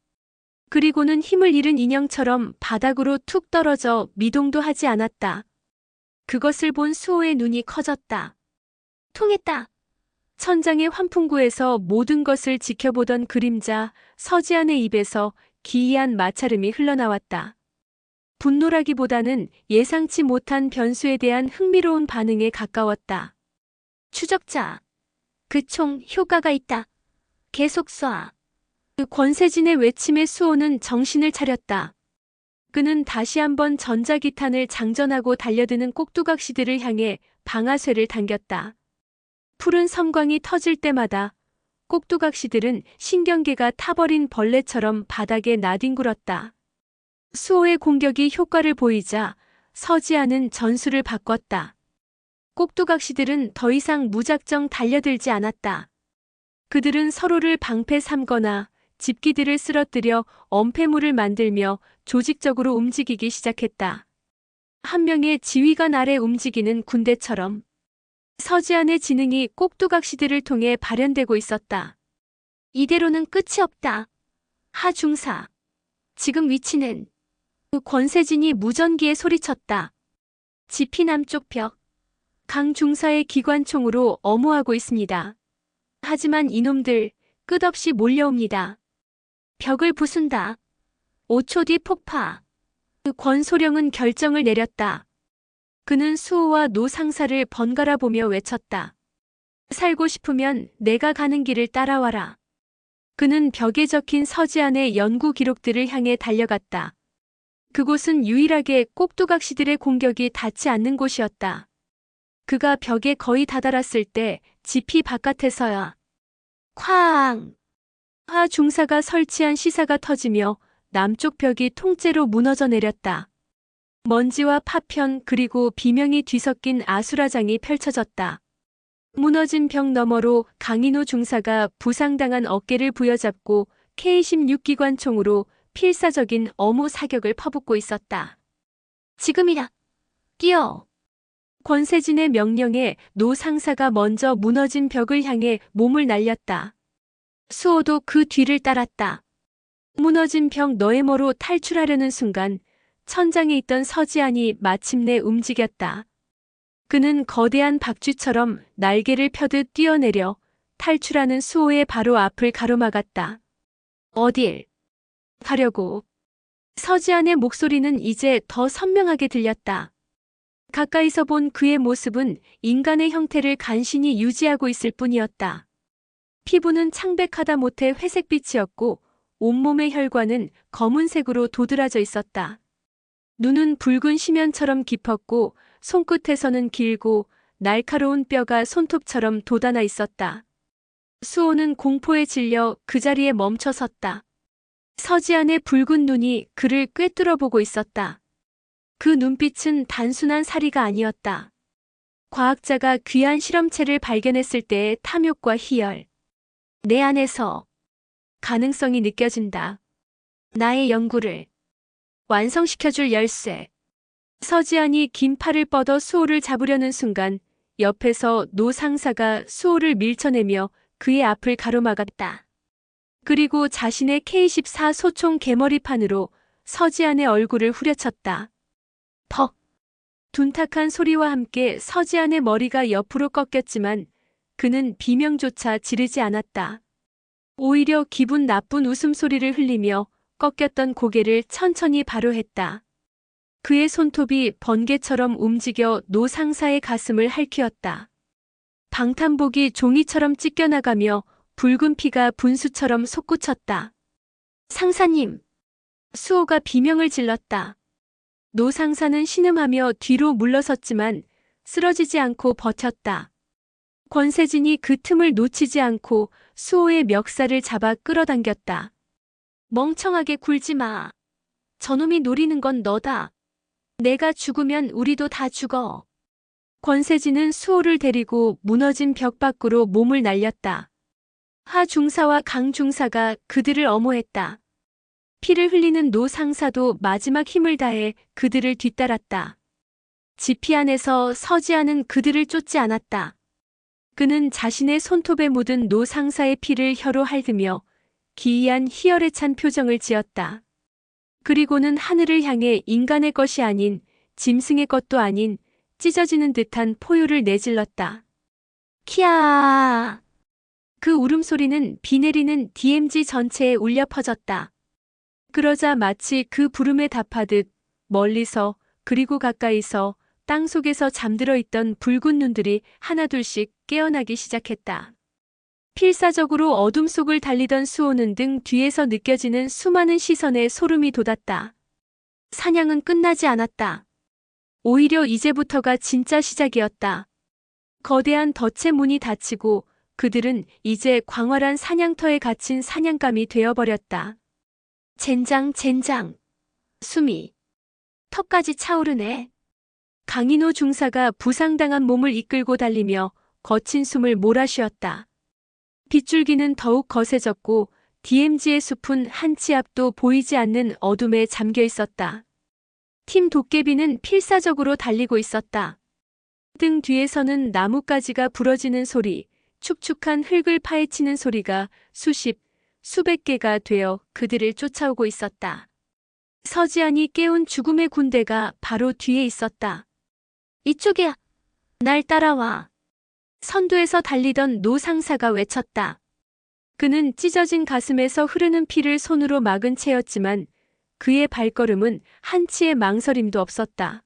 Speaker 1: 그리고는 힘을 잃은 인형처럼 바닥으로 툭 떨어져 미동도 하지 않았다. 그것을 본 수호의 눈이 커졌다. 통했다. 천장의 환풍구에서 모든 것을 지켜보던 그림자 서지안의 입에서 기이한 마찰음이 흘러나왔다. 분노라기보다는 예상치 못한 변수에 대한 흥미로운 반응에 가까웠다. 추적자. 그 총 효과가 있다. 계속 쏴. 그 권세진의 외침에 수호는 정신을 차렸다. 그는 다시 한번 전자기탄을 장전하고 달려드는 꼭두각시들을 향해 방아쇠를 당겼다. 푸른 섬광이 터질 때마다 꼭두각시들은 신경계가 타버린 벌레처럼 바닥에 나뒹굴었다. 수호의 공격이 효과를 보이자 서지아는 전술을 바꿨다. 꼭두각시들은 더 이상 무작정 달려들지 않았다. 그들은 서로를 방패 삼거나 집기들을 쓰러뜨려 엄폐물을 만들며 조직적으로 움직이기 시작했다. 한 명의 지휘관 아래 움직이는 군대처럼 서지안의 지능이 꼭두각시들을 통해 발현되고 있었다. 이대로는 끝이 없다. 하중사. 지금 위치는? 권세진이 무전기에 소리쳤다. 지피 남쪽 벽. 강 중사의 기관총으로 엄호하고 있습니다. 하지만 이놈들 끝없이 몰려옵니다. 벽을 부순다. 5초 뒤 폭파. 권소령은 결정을 내렸다. 그는 수호와 노상사를 번갈아 보며 외쳤다. 살고 싶으면 내가 가는 길을 따라와라. 그는 벽에 적힌 서지안의 연구 기록들을 향해 달려갔다. 그곳은 유일하게 꼭두각시들의 공격이 닿지 않는 곳이었다. 그가 벽에 거의 다다랐을 때 지피 바깥에서야 쾅! 하 중사가 설치한 시사가 터지며 남쪽 벽이 통째로 무너져 내렸다. 먼지와 파편 그리고 비명이 뒤섞인 아수라장이 펼쳐졌다. 무너진 벽 너머로 강인호 중사가 부상당한 어깨를 부여잡고 K-16기관총으로 필사적인 어무 사격을 퍼붓고 있었다. 지금이야! 뛰어! 권세진의 명령에 노 상사가 먼저 무너진 벽을 향해 몸을 날렸다. 수호도 그 뒤를 따랐다. 무너진 벽 너에머로 탈출하려는 순간 천장에 있던 서지안이 마침내 움직였다. 그는 거대한 박쥐처럼 날개를 펴듯 뛰어내려 탈출하는 수호의 바로 앞을 가로막았다. 어딜 가려고? 서지안의 목소리는 이제 더 선명하게 들렸다. 가까이서 본 그의 모습은 인간의 형태를 간신히 유지하고 있을 뿐이었다. 피부는 창백하다 못해 회색빛이었고 온몸의 혈관은 검은색으로 도드라져 있었다. 눈은 붉은 심연처럼 깊었고 손끝에서는 길고 날카로운 뼈가 손톱처럼 돋아나 있었다. 수호는 공포에 질려 그 자리에 멈춰 섰다. 서지안의 붉은 눈이 그를 꿰뚫어 보고 있었다. 그 눈빛은 단순한 사리가 아니었다. 과학자가 귀한 실험체를 발견했을 때의 탐욕과 희열. 내 안에서 가능성이 느껴진다. 나의 연구를 완성시켜줄 열쇠. 서지안이 긴 팔을 뻗어 수호를 잡으려는 순간 옆에서 노 상사가 수호를 밀쳐내며 그의 앞을 가로막았다. 그리고 자신의 K-14 소총 개머리판으로 서지안의 얼굴을 후려쳤다. 퍽! 둔탁한 소리와 함께 서지안의 머리가 옆으로 꺾였지만 그는 비명조차 지르지 않았다. 오히려 기분 나쁜 웃음소리를 흘리며 꺾였던 고개를 천천히 바로 했다. 그의 손톱이 번개처럼 움직여 노 상사의 가슴을 핥히었다. 방탄복이 종이처럼 찢겨나가며 붉은 피가 분수처럼 솟구쳤다. 상사님! 수호가 비명을 질렀다. 노 상사는 신음하며 뒤로 물러섰지만 쓰러지지 않고 버텼다. 권세진이 그 틈을 놓치지 않고 수호의 멱살을 잡아 끌어당겼다. 멍청하게 굴지 마. 저놈이 노리는 건 너다. 내가 죽으면 우리도 다 죽어. 권세진은 수호를 데리고 무너진 벽 밖으로 몸을 날렸다. 하 중사와 강 중사가 그들을 엄호했다. 피를 흘리는 노 상사도 마지막 힘을 다해 그들을 뒤따랐다. 지피 안에서 서지안은 그들을 쫓지 않았다. 그는 자신의 손톱에 묻은 노 상사의 피를 혀로 핥으며 기이한 희열에 찬 표정을 지었다. 그리고는 하늘을 향해 인간의 것이 아닌 짐승의 것도 아닌 찢어지는 듯한 포효를 내질렀다. 키아! 그 울음소리는 비 내리는 DMZ 전체에 울려 퍼졌다. 그러자 마치 그 부름에 답하듯 멀리서 그리고 가까이서 땅속에서 잠들어 있던 붉은 눈들이 하나둘씩 깨어나기 시작했다. 필사적으로 어둠 속을 달리던 수호는 등 뒤에서 느껴지는 수많은 시선에 소름이 돋았다. 사냥은 끝나지 않았다. 오히려 이제부터가 진짜 시작이었다. 거대한 덫의 문이 닫히고 그들은 이제 광활한 사냥터에 갇힌 사냥감이 되어버렸다. 젠장. 숨이 턱까지 차오르네. 강인호 중사가 부상당한 몸을 이끌고 달리며 거친 숨을 몰아쉬었다. 빗줄기는 더욱 거세졌고 DMZ의 숲은 한 치 앞도 보이지 않는 어둠에 잠겨 있었다. 팀 도깨비는 필사적으로 달리고 있었다. 등 뒤에서는 나뭇가지가 부러지는 소리, 축축한 흙을 파헤치는 소리가 수십, 수백 개가 되어 그들을 쫓아오고 있었다. 서지안이 깨운 죽음의 군대가 바로 뒤에 있었다. 이쪽이야. 날 따라와. 선두에서 달리던 노 상사가 외쳤다. 그는 찢어진 가슴에서 흐르는 피를 손으로 막은 채였지만 그의 발걸음은 한치의 망설임도 없었다.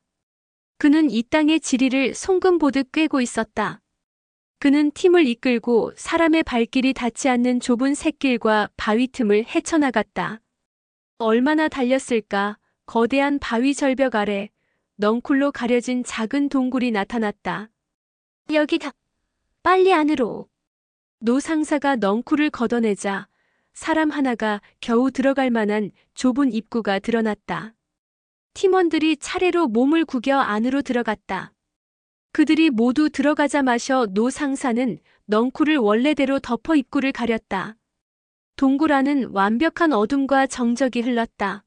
Speaker 1: 그는 이 땅의 지리를 송금 보듯 꿰고 있었다. 그는 팀을 이끌고 사람의 발길이 닿지 않는 좁은 샛길과 바위 틈을 헤쳐나갔다. 얼마나 달렸을까? 거대한 바위 절벽 아래 넝쿨로 가려진 작은 동굴이 나타났다. 여기다. 빨리 안으로. 노 상사가 넝쿨을 걷어내자 사람 하나가 겨우 들어갈 만한 좁은 입구가 드러났다. 팀원들이 차례로 몸을 구겨 안으로 들어갔다. 그들이 모두 들어가자마자 노 상사는 넝쿨을 원래대로 덮어 입구를 가렸다. 동굴 안은 완벽한 어둠과 정적이 흘렀다.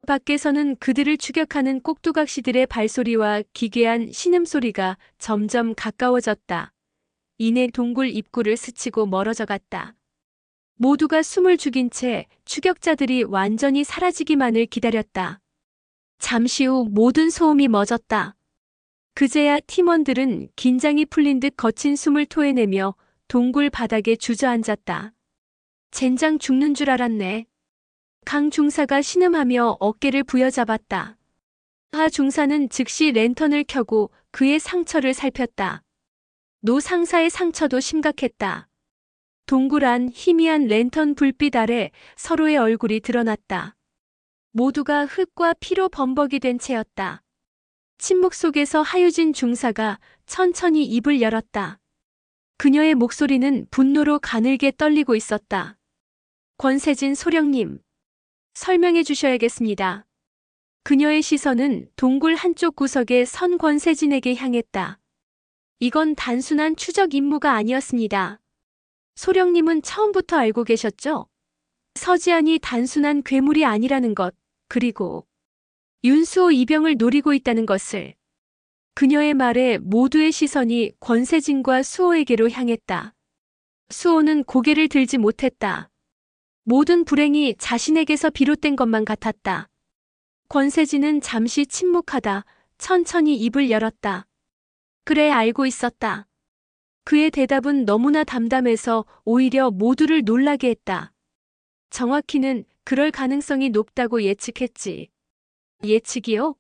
Speaker 1: 밖에서는 그들을 추격하는 꼭두각시들의 발소리와 기괴한 신음소리가 점점 가까워졌다. 이내 동굴 입구를 스치고 멀어져 갔다. 모두가 숨을 죽인 채 추격자들이 완전히 사라지기만을 기다렸다. 잠시 후 모든 소음이 멎었다. 그제야 팀원들은 긴장이 풀린 듯 거친 숨을 토해내며 동굴 바닥에 주저앉았다. 젠장 죽는 줄 알았네. 강 중사가 신음하며 어깨를 부여잡았다. 하 중사는 즉시 랜턴을 켜고 그의 상처를 살폈다. 노 상사의 상처도 심각했다. 동굴 안 희미한 랜턴 불빛 아래 서로의 얼굴이 드러났다. 모두가 흙과 피로 범벅이 된 채였다. 침묵 속에서 하유진 중사가 천천히 입을 열었다. 그녀의 목소리는 분노로 가늘게 떨리고 있었다. 권세진 소령님, 설명해 주셔야겠습니다. 그녀의 시선은 동굴 한쪽 구석에 선 권세진에게 향했다. 이건 단순한 추적 임무가 아니었습니다. 소령님은 처음부터 알고 계셨죠? 서지안이 단순한 괴물이 아니라는 것, 그리고 윤수호 이병을 노리고 있다는 것을. 그녀의 말에 모두의 시선이 권세진과 수호에게로 향했다. 수호는 고개를 들지 못했다. 모든 불행이 자신에게서 비롯된 것만 같았다. 권세진은 잠시 침묵하다 천천히 입을 열었다. 그래, 알고 있었다. 그의 대답은 너무나 담담해서 오히려 모두를 놀라게 했다. 정확히는 그럴 가능성이 높다고 예측했지. 예측이요?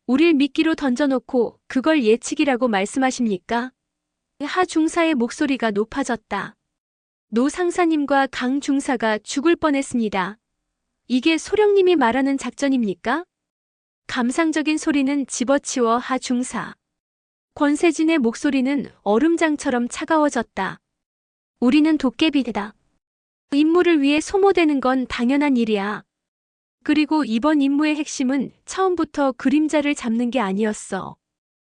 Speaker 1: 우릴 미끼로 던져놓고 그걸 예측이라고 말씀하십니까? 하 중사의 목소리가 높아졌다. 노 상사님과 강 중사가 죽을 뻔했습니다. 이게 소령님이 말하는 작전입니까? 감상적인 소리는 집어치워 하 중사. 권세진의 목소리는 얼음장처럼 차가워졌다. 우리는 도깨비다. 임무를 위해 소모되는 건 당연한 일이야. 그리고 이번 임무의 핵심은 처음부터 그림자를 잡는 게 아니었어.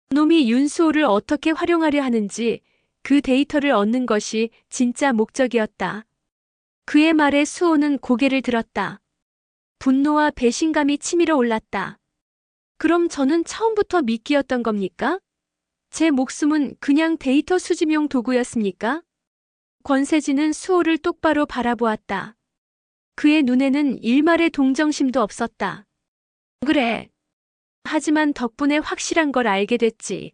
Speaker 1: 놈이 윤수호를 어떻게 활용하려 하는지 그 데이터를 얻는 것이 진짜 목적이었다. 그의 말에 수호는 고개를 들었다. 분노와 배신감이 치밀어 올랐다. 그럼 저는 처음부터 미끼였던 겁니까? 제 목숨은 그냥 데이터 수집용 도구였습니까? 권세진은 수호를 똑바로 바라보았다. 그의 눈에는 일말의 동정심도 없었다. 그래. 하지만 덕분에 확실한 걸 알게 됐지.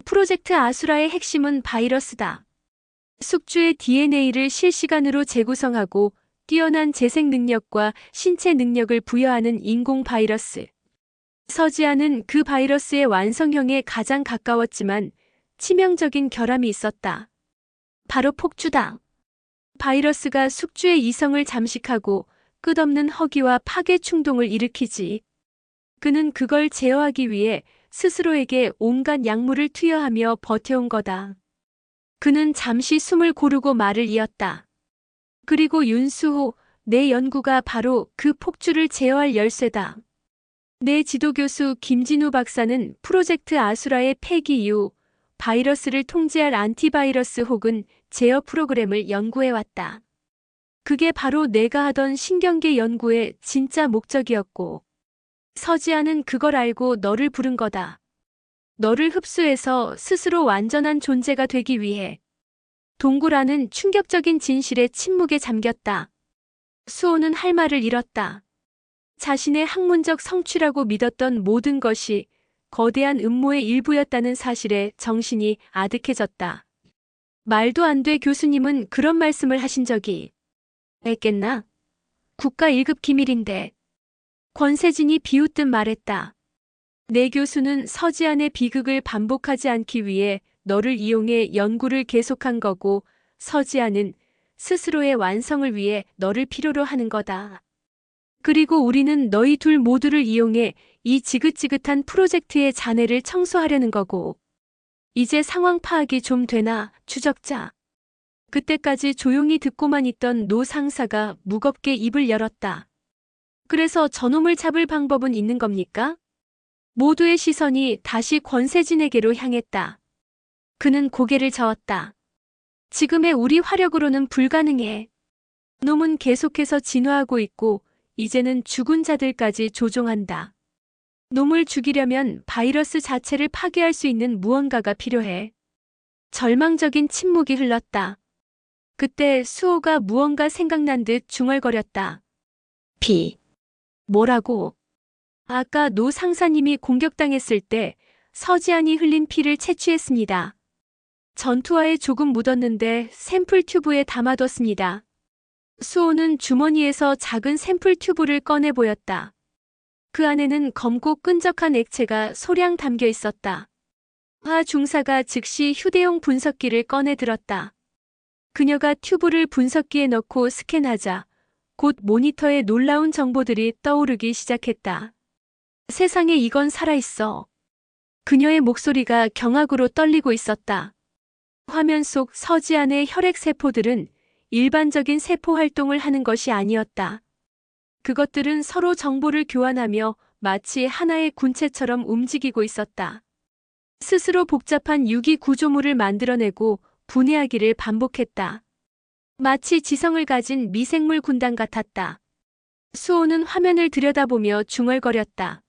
Speaker 1: 프로젝트 아수라의 핵심은 바이러스다. 숙주의 DNA를 실시간으로 재구성하고 뛰어난 재생 능력과 신체 능력을 부여하는 인공 바이러스. 서지아는 그 바이러스의 완성형에 가장 가까웠지만 치명적인 결함이 있었다. 바로 폭주다. 바이러스가 숙주의 이성을 잠식하고 끝없는 허기와 파괴 충동을 일으키지. 그는 그걸 제어하기 위해 스스로에게 온갖 약물을 투여하며 버텨온 거다. 그는 잠시 숨을 고르고 말을 이었다. 그리고 윤수호, 내 연구가 바로 그 폭주를 제어할 열쇠다. 내 지도교수 김진우 박사는 프로젝트 아수라의 폐기 이후 바이러스를 통제할 안티바이러스 혹은 제어 프로그램을 연구해왔다. 그게 바로 내가 하던 신경계 연구의 진짜 목적이었고, 서지아는 그걸 알고 너를 부른 거다. 너를 흡수해서 스스로 완전한 존재가 되기 위해. 동굴안은 충격적인 진실에 침묵에 잠겼다. 수호는 할 말을 잃었다. 자신의 학문적 성취라고 믿었던 모든 것이 거대한 음모의 일부였다는 사실에 정신이 아득해졌다. 말도 안 돼. 교수님은 그런 말씀을 하신 적이 있겠나? 국가 1급 기밀인데. 권세진이 비웃듯 말했다. 내 교수는 서지안의 비극을 반복하지 않기 위해 너를 이용해 연구를 계속한 거고 서지아는 스스로의 완성을 위해 너를 필요로 하는 거다. 그리고 우리는 너희 둘 모두를 이용해 이 지긋지긋한 프로젝트의 잔해를 청소하려는 거고. 이제 상황 파악이 좀 되나, 추적자? 그때까지 조용히 듣고만 있던 노 상사가 무겁게 입을 열었다. 그래서 저놈을 잡을 방법은 있는 겁니까? 모두의 시선이 다시 권세진에게로 향했다. 그는 고개를 저었다. 지금의 우리 화력으로는 불가능해. 놈은 계속해서 진화하고 있고 이제는 죽은 자들까지 조종한다. 놈을 죽이려면 바이러스 자체를 파괴할 수 있는 무언가가 필요해. 절망적인 침묵이 흘렀다. 그때 수호가 무언가 생각난 듯 중얼거렸다. 피. 뭐라고? 아까 노 상사님이 공격당했을 때 서지안이 흘린 피를 채취했습니다. 전투화에 조금 묻었는데 샘플 튜브에 담아뒀습니다. 수호는 주머니에서 작은 샘플 튜브를 꺼내 보였다. 그 안에는 검고 끈적한 액체가 소량 담겨 있었다. 하 중사가 즉시 휴대용 분석기를 꺼내 들었다. 그녀가 튜브를 분석기에 넣고 스캔하자 곧 모니터에 놀라운 정보들이 떠오르기 시작했다. 세상에, 이건 살아있어. 그녀의 목소리가 경악으로 떨리고 있었다. 화면 속 서지안의 혈액세포들은 일반적인 세포 활동을 하는 것이 아니었다. 그것들은 서로 정보를 교환하며 마치 하나의 군체처럼 움직이고 있었다. 스스로 복잡한 유기 구조물을 만들어내고 분해하기를 반복했다. 마치 지성을 가진 미생물 군단 같았다. 수호는 화면을 들여다보며 중얼거렸다.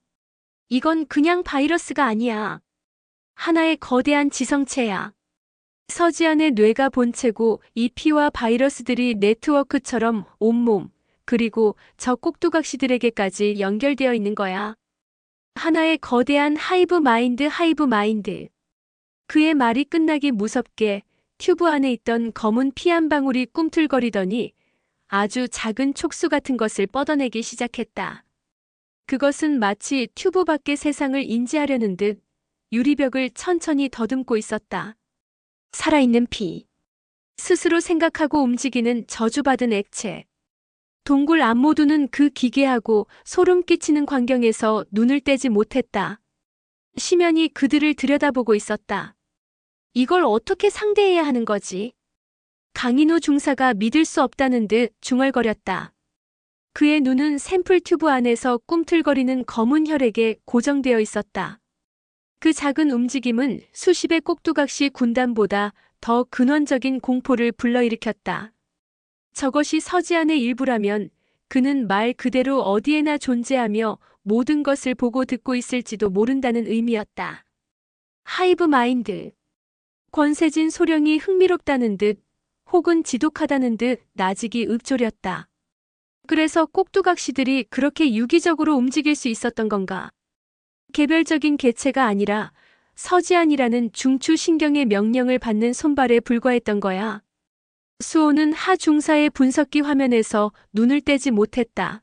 Speaker 1: 이건 그냥 바이러스가 아니야. 하나의 거대한 지성체야. 서지안의 뇌가 본체고 이 피와 바이러스들이 네트워크처럼 온몸, 그리고 저 꼭두각시들에게까지 연결되어 있는 거야. 하나의 거대한 하이브 마인드. 그의 말이 끝나기 무섭게 튜브 안에 있던 검은 피 한 방울이 꿈틀거리더니 아주 작은 촉수 같은 것을 뻗어내기 시작했다. 그것은 마치 튜브 밖의 세상을 인지하려는 듯 유리벽을 천천히 더듬고 있었다. 살아있는 피. 스스로 생각하고 움직이는 저주받은 액체. 동굴 안모두는 그 기괴하고 소름 끼치는 광경에서 눈을 떼지 못했다. 심연이 그들을 들여다보고 있었다. 이걸 어떻게 상대해야 하는 거지? 강인호 중사가 믿을 수 없다는 듯 중얼거렸다. 그의 눈은 샘플 튜브 안에서 꿈틀거리는 검은 혈액에 고정되어 있었다. 그 작은 움직임은 수십의 꼭두각시 군단보다 더 근원적인 공포를 불러일으켰다. 저것이 서지안의 일부라면 그는 말 그대로 어디에나 존재하며 모든 것을 보고 듣고 있을지도 모른다는 의미였다. 하이브 마인드. 권세진 소령이 흥미롭다는 듯 혹은 지독하다는 듯 나직이 읊조렸다. 그래서 꼭두각시들이 그렇게 유기적으로 움직일 수 있었던 건가? 개별적인 개체가 아니라 서지안이라는 중추신경의 명령을 받는 손발에 불과했던 거야. 수호는 하 중사의 분석기 화면에서 눈을 떼지 못했다.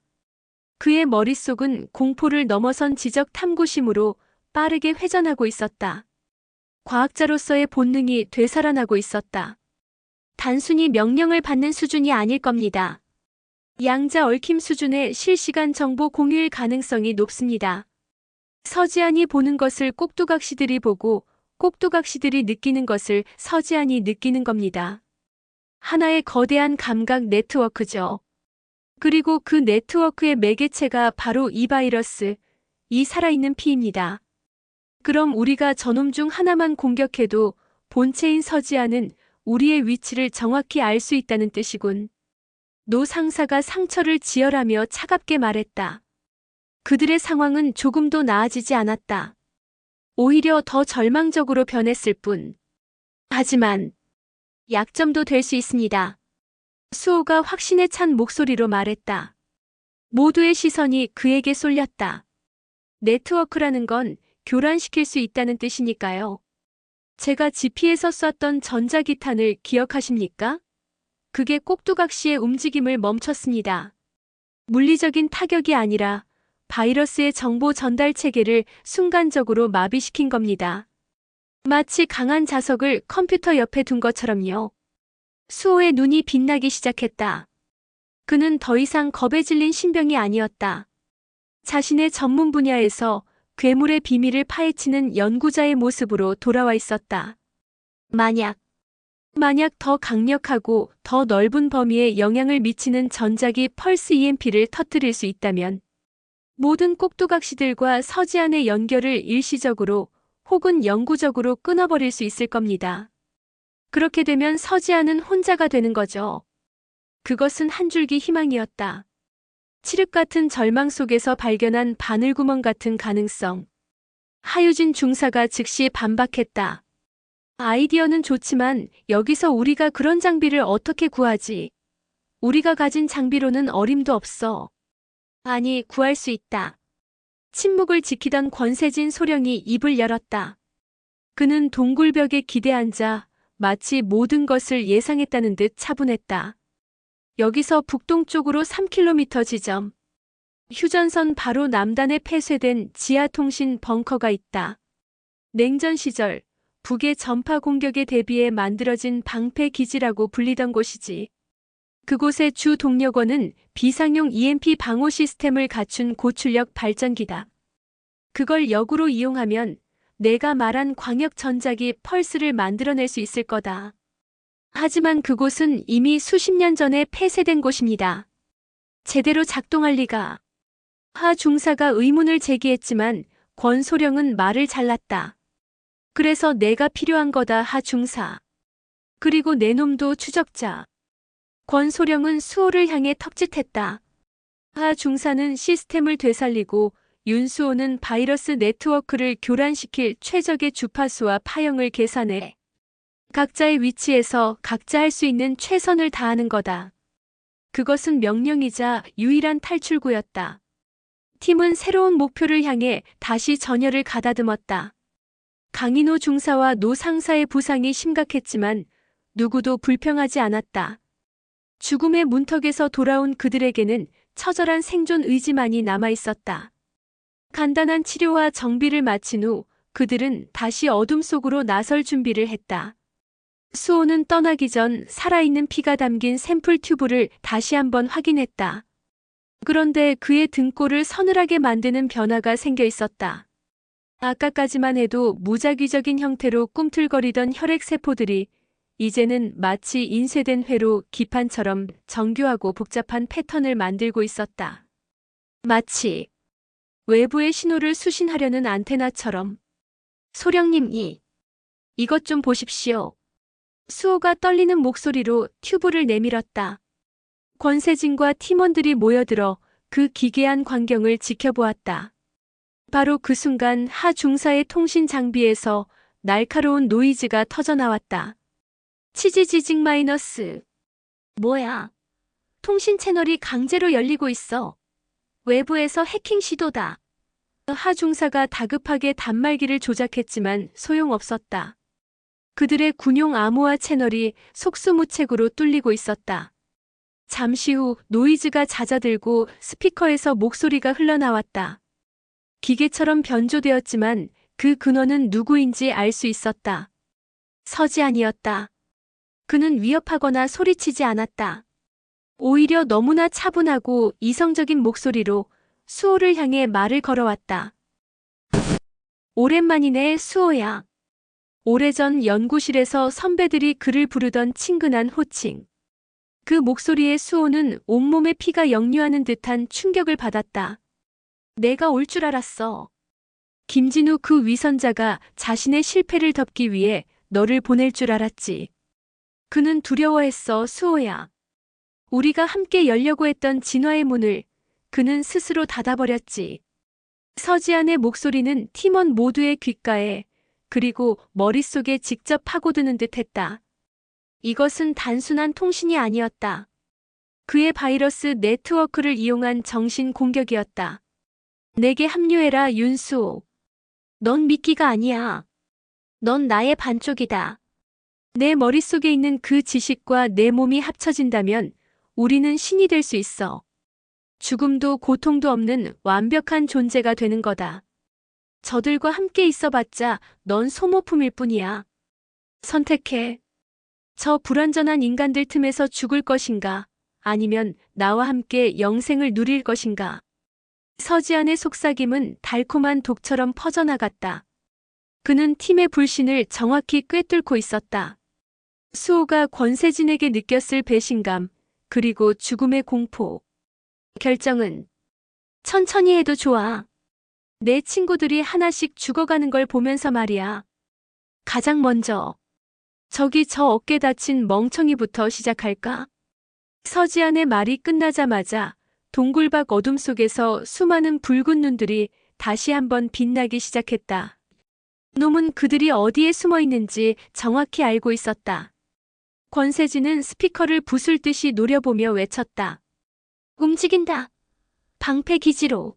Speaker 1: 그의 머릿속은 공포를 넘어선 지적 탐구심으로 빠르게 회전하고 있었다. 과학자로서의 본능이 되살아나고 있었다. 단순히 명령을 받는 수준이 아닐 겁니다. 양자 얽힘 수준의 실시간 정보 공유일 가능성이 높습니다. 서지안이 보는 것을 꼭두각시들이 보고 꼭두각시들이 느끼는 것을 서지안이 느끼는 겁니다. 하나의 거대한 감각 네트워크죠. 그리고 그 네트워크의 매개체가 바로 이 바이러스, 이 살아있는 피입니다. 그럼 우리가 저놈 중 하나만 공격해도 본체인 서지안은 우리의 위치를 정확히 알 수 있다는 뜻이군. 노 상사가 상처를 지혈하며 차갑게 말했다. 그들의 상황은 조금도 나아지지 않았다. 오히려 더 절망적으로 변했을 뿐. 하지만 약점도 될 수 있습니다. 수호가 확신에 찬 목소리로 말했다. 모두의 시선이 그에게 쏠렸다. 네트워크라는 건 교란시킬 수 있다는 뜻이니까요. 제가 지피에서 쐈던 전자기탄을 기억하십니까? 그게 꼭두각시의 움직임을 멈췄습니다. 물리적인 타격이 아니라 바이러스의 정보 전달 체계를 순간적으로 마비시킨 겁니다. 마치 강한 자석을 컴퓨터 옆에 둔 것처럼요. 수호의 눈이 빛나기 시작했다. 그는 더 이상 겁에 질린 신병이 아니었다. 자신의 전문 분야에서 괴물의 비밀을 파헤치는 연구자의 모습으로 돌아와 있었다. 만약 더 강력하고 더 넓은 범위에 영향을 미치는 전자기 펄스 EMP를 터뜨릴 수 있다면 모든 꼭두각시들과 서지안의 연결을 일시적으로 혹은 영구적으로 끊어버릴 수 있을 겁니다. 그렇게 되면 서지안은 혼자가 되는 거죠. 그것은 한 줄기 희망이었다. 칠흑 같은 절망 속에서 발견한 바늘구멍 같은 가능성. 하유진 중사가 즉시 반박했다. 아이디어는 좋지만 여기서 우리가 그런 장비를 어떻게 구하지? 우리가 가진 장비로는 어림도 없어. 아니, 구할 수 있다. 침묵을 지키던 권세진 소령이 입을 열었다. 그는 동굴벽에 기대 앉아 마치 모든 것을 예상했다는 듯 차분했다. 여기서 북동쪽으로 3km 지점. 휴전선 바로 남단에 폐쇄된 지하통신 벙커가 있다. 냉전 시절 북의 전파 공격에 대비해 만들어진 방패기지라고 불리던 곳이지. 그곳의 주 동력원은 비상용 EMP 방호 시스템을 갖춘 고출력 발전기다. 그걸 역으로 이용하면 내가 말한 광역 전자기 펄스를 만들어낼 수 있을 거다. 하지만 그곳은 이미 수십 년 전에 폐쇄된 곳입니다. 제대로 작동할 리가. 하 중사가 의문을 제기했지만 권 소령은 말을 잘랐다. 그래서 내가 필요한 거다, 하 중사. 그리고 내 놈도 추적자. 권 소령은 수호를 향해 턱짓했다. 하 중사는 시스템을 되살리고 윤수호는 바이러스 네트워크를 교란시킬 최적의 주파수와 파형을 계산해 각자의 위치에서 각자 할 수 있는 최선을 다하는 거다. 그것은 명령이자 유일한 탈출구였다. 팀은 새로운 목표를 향해 다시 전열을 가다듬었다. 강인호 중사와 노 상사의 부상이 심각했지만 누구도 불평하지 않았다. 죽음의 문턱에서 돌아온 그들에게는 처절한 생존 의지만이 남아있었다. 간단한 치료와 정비를 마친 후 그들은 다시 어둠 속으로 나설 준비를 했다. 수호는 떠나기 전 살아있는 피가 담긴 샘플 튜브를 다시 한번 확인했다. 그런데 그의 등골을 서늘하게 만드는 변화가 생겨 있었다. 아까까지만 해도 무작위적인 형태로 꿈틀거리던 혈액세포들이 이제는 마치 인쇄된 회로 기판처럼 정교하고 복잡한 패턴을 만들고 있었다. 마치 외부의 신호를 수신하려는 안테나처럼. 소령님, 이것 좀 보십시오. 수호가 떨리는 목소리로 튜브를 내밀었다. 권세진과 팀원들이 모여들어 그 기괴한 광경을 지켜보았다. 바로 그 순간 하 중사의 통신 장비에서 날카로운 노이즈가 터져나왔다. 치지지직 마이너스. 뭐야? 통신 채널이 강제로 열리고 있어. 외부에서 해킹 시도다. 하 중사가 다급하게 단말기를 조작했지만 소용없었다. 그들의 군용 암호화 채널이 속수무책으로 뚫리고 있었다. 잠시 후 노이즈가 잦아들고 스피커에서 목소리가 흘러나왔다. 기계처럼 변조되었지만 그 근원은 누구인지 알 수 있었다. 서지안이었다. 그는 위협하거나 소리치지 않았다. 오히려 너무나 차분하고 이성적인 목소리로 수호를 향해 말을 걸어왔다. 오랜만이네, 수호야. 오래전 연구실에서 선배들이 그를 부르던 친근한 호칭. 그 목소리에 수호는 온몸에 피가 역류하는 듯한 충격을 받았다. 내가 올 줄 알았어. 김진우 그 위선자가 자신의 실패를 덮기 위해 너를 보낼 줄 알았지. 그는 두려워했어, 수호야. 우리가 함께 열려고 했던 진화의 문을 그는 스스로 닫아버렸지. 서지안의 목소리는 팀원 모두의 귓가에 그리고 머릿속에 직접 파고드는 듯했다. 이것은 단순한 통신이 아니었다. 그의 바이러스 네트워크를 이용한 정신 공격이었다. 내게 합류해라, 윤수호. 넌 미끼가 아니야. 넌 나의 반쪽이다. 내 머릿속에 있는 그 지식과 내 몸이 합쳐진다면 우리는 신이 될 수 있어. 죽음도 고통도 없는 완벽한 존재가 되는 거다. 저들과 함께 있어봤자 넌 소모품일 뿐이야. 선택해. 저 불완전한 인간들 틈에서 죽을 것인가? 아니면 나와 함께 영생을 누릴 것인가? 서지안의 속삭임은 달콤한 독처럼 퍼져나갔다. 그는 팀의 불신을 정확히 꿰뚫고 있었다. 수호가 권세진에게 느꼈을 배신감, 그리고 죽음의 공포. 결정은 천천히 해도 좋아. 내 친구들이 하나씩 죽어가는 걸 보면서 말이야. 가장 먼저 저기 저 어깨 다친 멍청이부터 시작할까? 서지안의 말이 끝나자마자 동굴밖 어둠 속에서 수많은 붉은 눈들이 다시 한번 빛나기 시작했다. 놈은 그들이 어디에 숨어 있는지 정확히 알고 있었다. 권세진은 스피커를 부술듯이 노려보며 외쳤다. 움직인다. 방패 기지로.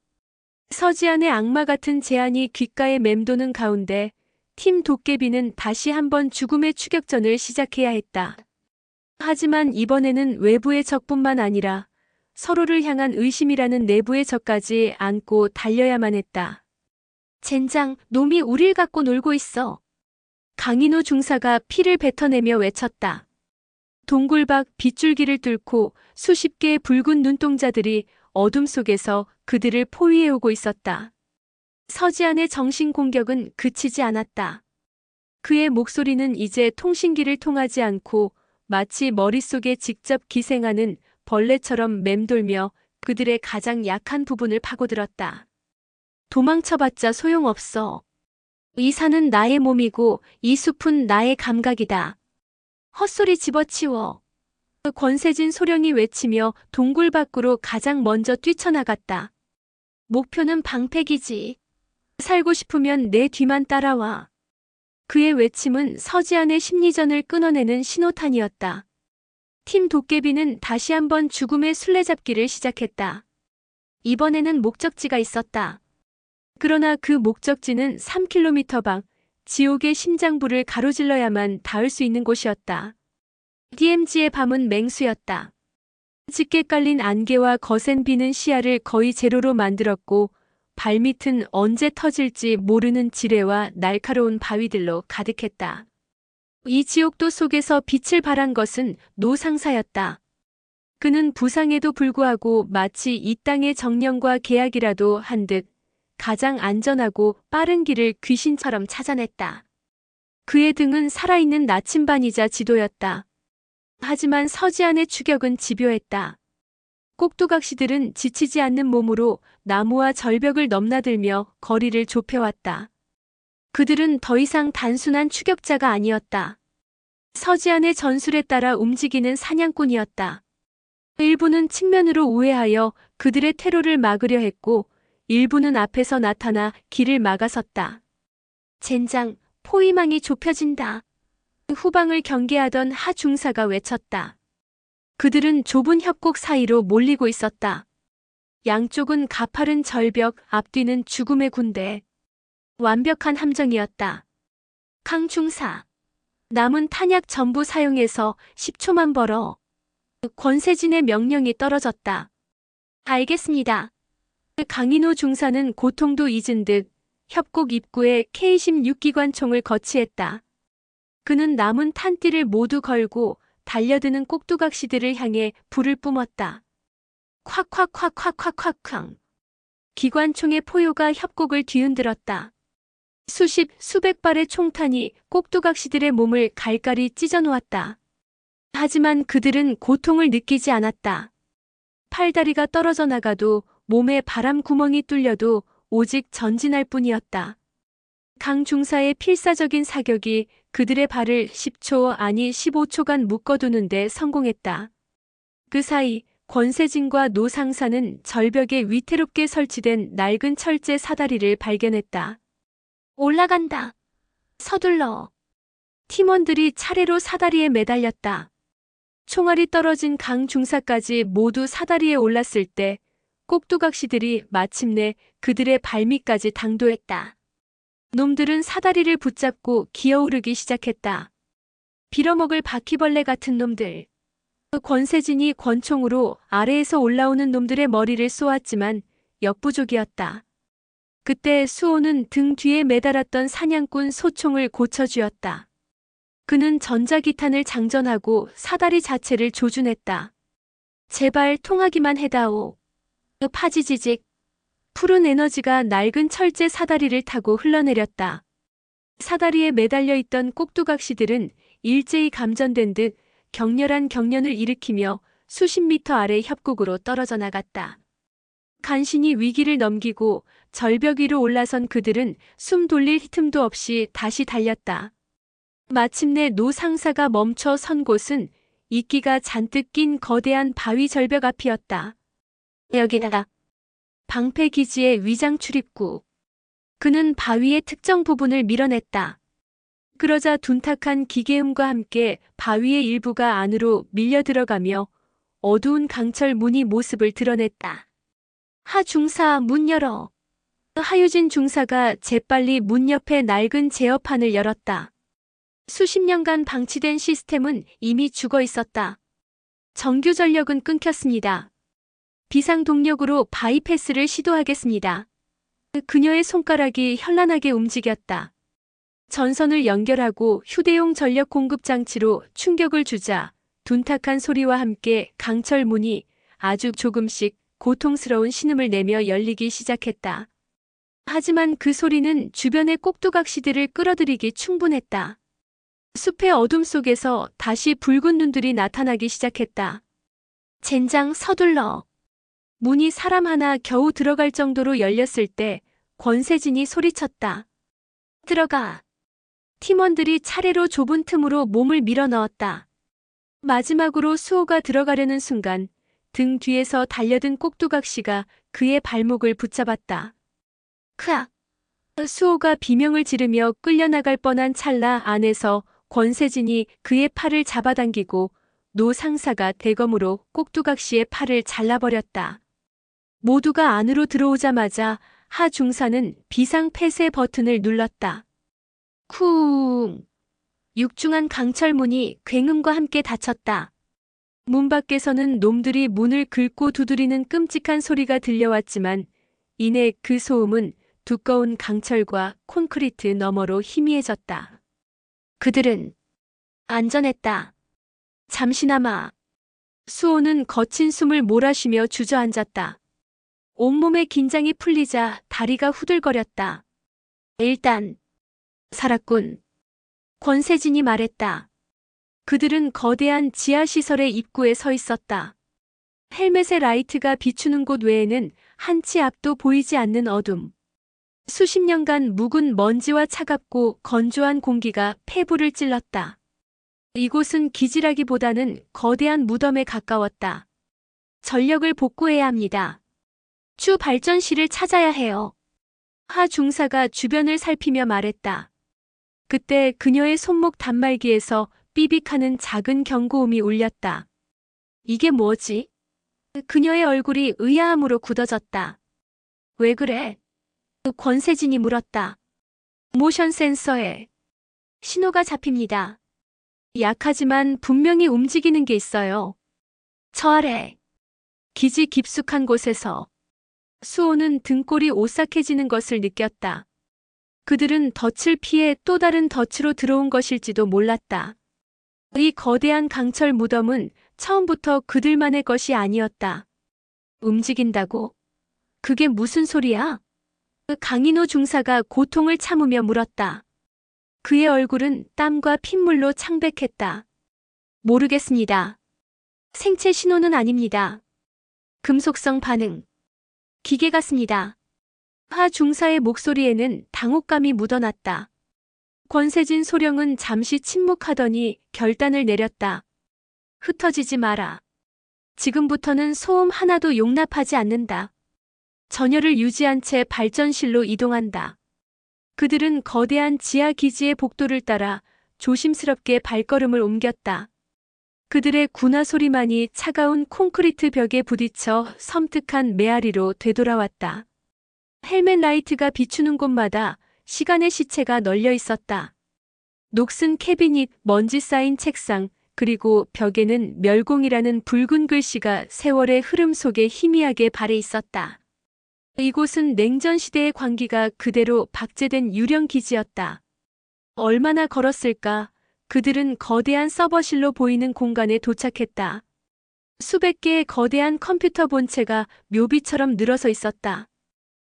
Speaker 1: 서지안의 악마 같은 제안이 귓가에 맴도는 가운데 팀 도깨비는 다시 한번 죽음의 추격전을 시작해야 했다. 하지만 이번에는 외부의 적뿐만 아니라 서로를 향한 의심이라는 내부의 적까지 안고 달려야만 했다. 젠장, 놈이 우릴 갖고 놀고 있어. 강인호 중사가 피를 뱉어내며 외쳤다. 동굴 밖 빗줄기를 뚫고 수십 개의 붉은 눈동자들이 어둠 속에서 그들을 포위해오고 있었다. 서지안의 정신 공격은 그치지 않았다. 그의 목소리는 이제 통신기를 통하지 않고 마치 머릿속에 직접 기생하는 벌레처럼 맴돌며 그들의 가장 약한 부분을 파고들었다. 도망쳐봤자 소용없어. 이 산은 나의 몸이고 이 숲은 나의 감각이다. 헛소리 집어치워. 권세진 소령이 외치며 동굴 밖으로 가장 먼저 뛰쳐나갔다. 목표는 방패기지. 살고 싶으면 내 뒤만 따라와. 그의 외침은 서지안의 심리전을 끊어내는 신호탄이었다. 팀 도깨비는 다시 한번 죽음의 술래잡기를 시작했다. 이번에는 목적지가 있었다. 그러나 그 목적지는 3km 밖 지옥의 심장부를 가로질러야만 닿을 수 있는 곳이었다. DMZ의 밤은 맹수였다. 짙게 깔린 안개와 거센 비는 시야를 거의 제로로 만들었고 발밑은 언제 터질지 모르는 지뢰와 날카로운 바위들로 가득했다. 이 지옥도 속에서 빛을 발한 것은 노상사였다. 그는 부상에도 불구하고 마치 이 땅의 정령과 계약이라도 한 듯 가장 안전하고 빠른 길을 귀신처럼 찾아냈다. 그의 등은 살아있는 나침반이자 지도였다. 하지만 서지안의 추격은 집요했다. 꼭두각시들은 지치지 않는 몸으로 나무와 절벽을 넘나들며 거리를 좁혀왔다. 그들은 더 이상 단순한 추격자가 아니었다. 서지안의 전술에 따라 움직이는 사냥꾼이었다. 일부는 측면으로 우회하여 그들의 퇴로를 막으려 했고 일부는 앞에서 나타나 길을 막아섰다. 젠장, 포위망이 좁혀진다. 후방을 경계하던 하 중사가 외쳤다. 그들은 좁은 협곡 사이로 몰리고 있었다. 양쪽은 가파른 절벽, 앞뒤는 죽음의 군대. 완벽한 함정이었다. 강 중사. 남은 탄약 전부 사용해서 10초만 벌어. 권세진의 명령이 떨어졌다. 알겠습니다. 강인호 중사는 고통도 잊은 듯 협곡 입구에 K-16 기관총을 거치했다. 그는 남은 탄띠를 모두 걸고 달려드는 꼭두각시들을 향해 불을 뿜었다. 콱콱콱콱콱콱쾅. 기관총의 포효가 협곡을 뒤흔들었다. 수백 발의 총탄이 꼭두각시들의 몸을 갈갈이 찢어놓았다. 하지만 그들은 고통을 느끼지 않았다. 팔다리가 떨어져 나가도 몸에 바람 구멍이 뚫려도 오직 전진할 뿐이었다. 강 중사의 필사적인 사격이 그들의 발을 10초 아니 15초간 묶어두는데 성공했다. 그 사이 권세진과 노상사는 절벽에 위태롭게 설치된 낡은 철제 사다리를 발견했다. 올라간다. 서둘러. 팀원들이 차례로 사다리에 매달렸다. 총알이 떨어진 강 중사까지 모두 사다리에 올랐을 때 꼭두각시들이 마침내 그들의 발밑까지 당도했다. 놈들은 사다리를 붙잡고 기어오르기 시작했다. 빌어먹을 바퀴벌레 같은 놈들. 권세진이 권총으로 아래에서 올라오는 놈들의 머리를 쏘았지만 역부족이었다. 그때 수호는 등 뒤에 매달았던 사냥꾼 소총을 고쳐주었다. 그는 전자기탄을 장전하고 사다리 자체를 조준했다. 제발 통하기만 해다오. 파지지직. 푸른 에너지가 낡은 철제 사다리를 타고 흘러내렸다. 사다리에 매달려 있던 꼭두각시들은 일제히 감전된 듯 격렬한 경련을 일으키며 수십 미터 아래 협곡으로 떨어져 나갔다. 간신히 위기를 넘기고 절벽 위로 올라선 그들은 숨 돌릴 틈도 없이 다시 달렸다. 마침내 노 상사가 멈춰 선 곳은 이끼가 잔뜩 낀 거대한 바위 절벽 앞이었다. 여기다. 방패기지의 위장 출입구. 그는 바위의 특정 부분을 밀어냈다. 그러자 둔탁한 기계음과 함께 바위의 일부가 안으로 밀려 들어가며 어두운 강철 문이 모습을 드러냈다. 하 중사 문 열어. 하유진 중사가 재빨리 문 옆에 낡은 제어판을 열었다. 수십 년간 방치된 시스템은 이미 죽어 있었다. 정규 전력은 끊겼습니다. 비상 동력으로 바이패스를 시도하겠습니다. 그녀의 손가락이 현란하게 움직였다. 전선을 연결하고 휴대용 전력 공급 장치로 충격을 주자 둔탁한 소리와 함께 강철 문이 아주 조금씩 고통스러운 신음을 내며 열리기 시작했다. 하지만 그 소리는 주변의 꼭두각시들을 끌어들이기 충분했다. 숲의 어둠 속에서 다시 붉은 눈들이 나타나기 시작했다. 젠장 서둘러. 문이 사람 하나 겨우 들어갈 정도로 열렸을 때 권세진이 소리쳤다. 들어가. 팀원들이 차례로 좁은 틈으로 몸을 밀어 넣었다. 마지막으로 수호가 들어가려는 순간 등 뒤에서 달려든 꼭두각시가 그의 발목을 붙잡았다. 크악! 수호가 비명을 지르며 끌려나갈 뻔한 찰나 안에서 권세진이 그의 팔을 잡아당기고 노 상사가 대검으로 꼭두각시의 팔을 잘라버렸다. 모두가 안으로 들어오자마자 하 중사는 비상 폐쇄 버튼을 눌렀다. 쿵! 육중한 강철문이 굉음과 함께 닫혔다. 문 밖에서는 놈들이 문을 긁고 두드리는 끔찍한 소리가 들려왔지만 이내 그 소음은 두꺼운 강철과 콘크리트 너머로 희미해졌다. 그들은 안전했다. 잠시나마. 수호는 거친 숨을 몰아쉬며 주저앉았다. 온몸의 긴장이 풀리자 다리가 후들거렸다. 일단 살았군. 권세진이 말했다. 그들은 거대한 지하시설의 입구에 서 있었다. 헬멧의 라이트가 비추는 곳 외에는 한치 앞도 보이지 않는 어둠. 수십 년간 묵은 먼지와 차갑고 건조한 공기가 폐부를 찔렀다. 이곳은 기지라기보다는 거대한 무덤에 가까웠다. 전력을 복구해야 합니다. 추 발전실을 찾아야 해요. 하 중사가 주변을 살피며 말했다. 그때 그녀의 손목 단말기에서 삐빅하는 작은 경고음이 울렸다. 이게 뭐지? 그녀의 얼굴이 의아함으로 굳어졌다. 왜 그래? 권세진이 물었다. 모션 센서에 신호가 잡힙니다. 약하지만 분명히 움직이는 게 있어요. 저 아래. 기지 깊숙한 곳에서 수호는 등골이 오싹해지는 것을 느꼈다. 그들은 덫을 피해 또 다른 덫으로 들어온 것일지도 몰랐다. 이 거대한 강철 무덤은 처음부터 그들만의 것이 아니었다. 움직인다고? 그게 무슨 소리야? 강인호 중사가 고통을 참으며 물었다. 그의 얼굴은 땀과 핏물로 창백했다. 모르겠습니다. 생체 신호는 아닙니다. 금속성 반응. 기계 같습니다. 하 중사의 목소리에는 당혹감이 묻어났다. 권세진 소령은 잠시 침묵하더니 결단을 내렸다. 흩어지지 마라. 지금부터는 소음 하나도 용납하지 않는다. 전열을 유지한 채 발전실로 이동한다. 그들은 거대한 지하 기지의 복도를 따라 조심스럽게 발걸음을 옮겼다. 그들의 군화 소리만이 차가운 콘크리트 벽에 부딪혀 섬뜩한 메아리로 되돌아왔다. 헬멧 라이트가 비추는 곳마다 시간의 시체가 널려 있었다. 녹슨 캐비닛, 먼지 쌓인 책상, 그리고 벽에는 멸공이라는 붉은 글씨가 세월의 흐름 속에 희미하게 발해 있었다. 이곳은 냉전 시대의 광기가 그대로 박제된 유령 기지였다. 얼마나 걸었을까? 그들은 거대한 서버실로 보이는 공간에 도착했다. 수백 개의 거대한 컴퓨터 본체가 묘비처럼 늘어서 있었다.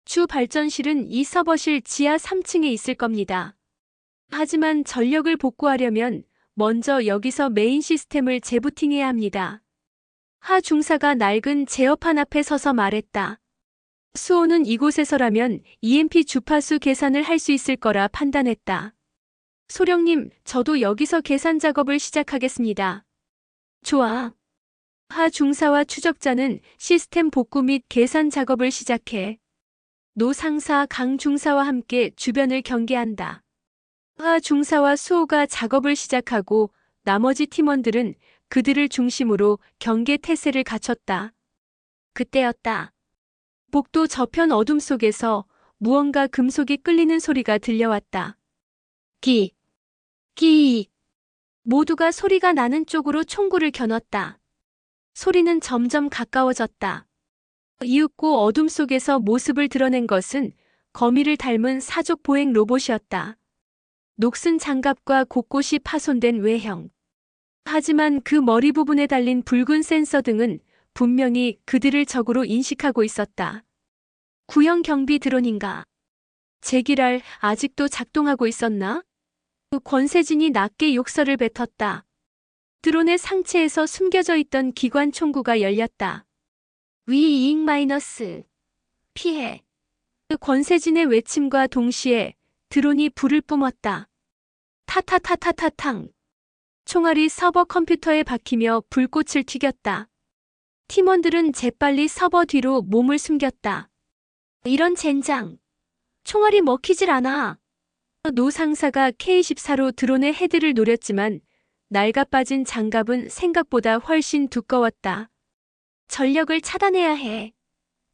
Speaker 1: 주 발전실은 이 서버실 지하 3층에 있을 겁니다. 하지만 전력을 복구하려면 먼저 여기서 메인 시스템을 재부팅해야 합니다. 하 중사가 낡은 제어판 앞에 서서 말했다. 수호는 이곳에서라면 EMP 주파수 계산을 할 수 있을 거라 판단했다. 소령님, 저도 여기서 계산 작업을 시작하겠습니다. 좋아. 하 중사와 추적자는 시스템 복구 및 계산 작업을 시작해. 노 상사 강 중사와 함께 주변을 경계한다. 하 중사와 수호가 작업을 시작하고 나머지 팀원들은 그들을 중심으로 경계 태세를 갖췄다. 그때였다. 복도 저편 어둠 속에서 무언가 금속이 끌리는 소리가 들려왔다. 기. 모두가 소리가 나는 쪽으로 총구를 겨눴다. 소리는 점점 가까워졌다. 이윽고 어둠 속에서 모습을 드러낸 것은 거미를 닮은 사족 보행 로봇이었다. 녹슨 장갑과 곳곳이 파손된 외형. 하지만 그 머리 부분에 달린 붉은 센서 등은 분명히 그들을 적으로 인식하고 있었다. 구형 경비 드론인가? 제기랄, 아직도 작동하고 있었나? 권세진이 낮게 욕설을 뱉었다. 드론의 상체에서 숨겨져 있던 기관 총구가 열렸다. 위 이익 마이너스. 피해. 권세진의 외침과 동시에 드론이 불을 뿜었다. 타타타타타탕. 총알이 서버 컴퓨터에 박히며 불꽃을 튀겼다. 팀원들은 재빨리 서버 뒤로 몸을 숨겼다. 이런 젠장. 총알이 먹히질 않아. 노 상사가 K14로 드론의 헤드를 노렸지만 낡아빠진 장갑은 생각보다 훨씬 두꺼웠다. 전력을 차단해야 해.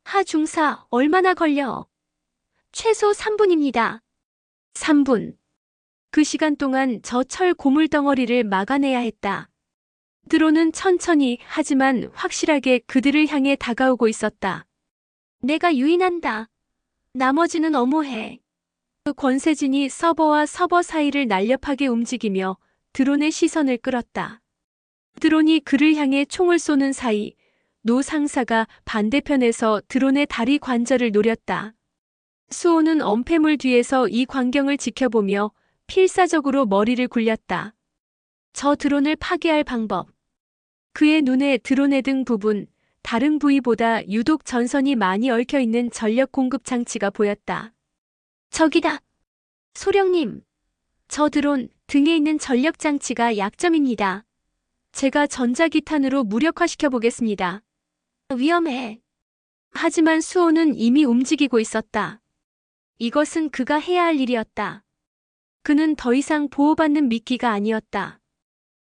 Speaker 1: 하 중사, 얼마나 걸려? 최소 3분입니다. 3분. 그 시간 동안 저 철 고물 덩어리를 막아내야 했다. 드론은 천천히 하지만 확실하게 그들을 향해 다가오고 있었다. 내가 유인한다. 나머지는 엄호해. 권세진이 서버와 서버 사이를 날렵하게 움직이며 드론의 시선을 끌었다. 드론이 그를 향해 총을 쏘는 사이 노 상사가 반대편에서 드론의 다리 관절을 노렸다. 수호는 엄폐물 뒤에서 이 광경을 지켜보며 필사적으로 머리를 굴렸다. 저 드론을 파괴할 방법. 그의 눈에 드론의 등 부분, 다른 부위보다 유독 전선이 많이 얽혀있는 전력 공급 장치가 보였다. 저기다. 소령님. 저 드론 등에 있는 전력 장치가 약점입니다. 제가 전자기탄으로 무력화시켜 보겠습니다. 위험해. 하지만 수호는 이미 움직이고 있었다. 이것은 그가 해야 할 일이었다. 그는 더 이상 보호받는 미끼가 아니었다.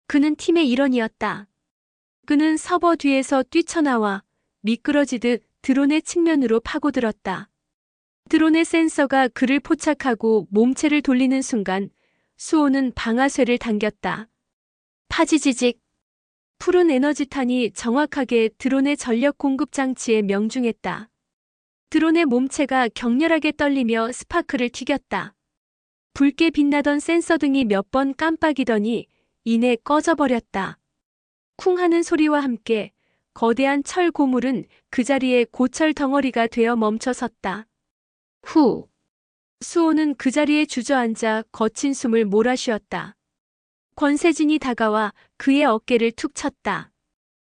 Speaker 1: 그는 팀의 일원이었다. 그는 서버 뒤에서 뛰쳐나와 미끄러지듯 드론의 측면으로 파고들었다. 드론의 센서가 그를 포착하고 몸체를 돌리는 순간 수호는 방아쇠를 당겼다. 파지지직. 푸른 에너지탄이 정확하게 드론의 전력 공급 장치에 명중했다. 드론의 몸체가 격렬하게 떨리며 스파크를 튀겼다. 붉게 빛나던 센서 등이 몇 번 깜빡이더니 이내 꺼져버렸다. 쿵 하는 소리와 함께 거대한 철 고물은 그 자리에 고철 덩어리가 되어 멈춰섰다. 후. 수호는 그 자리에 주저앉아 거친 숨을 몰아쉬었다. 권세진이 다가와 그의 어깨를 툭 쳤다.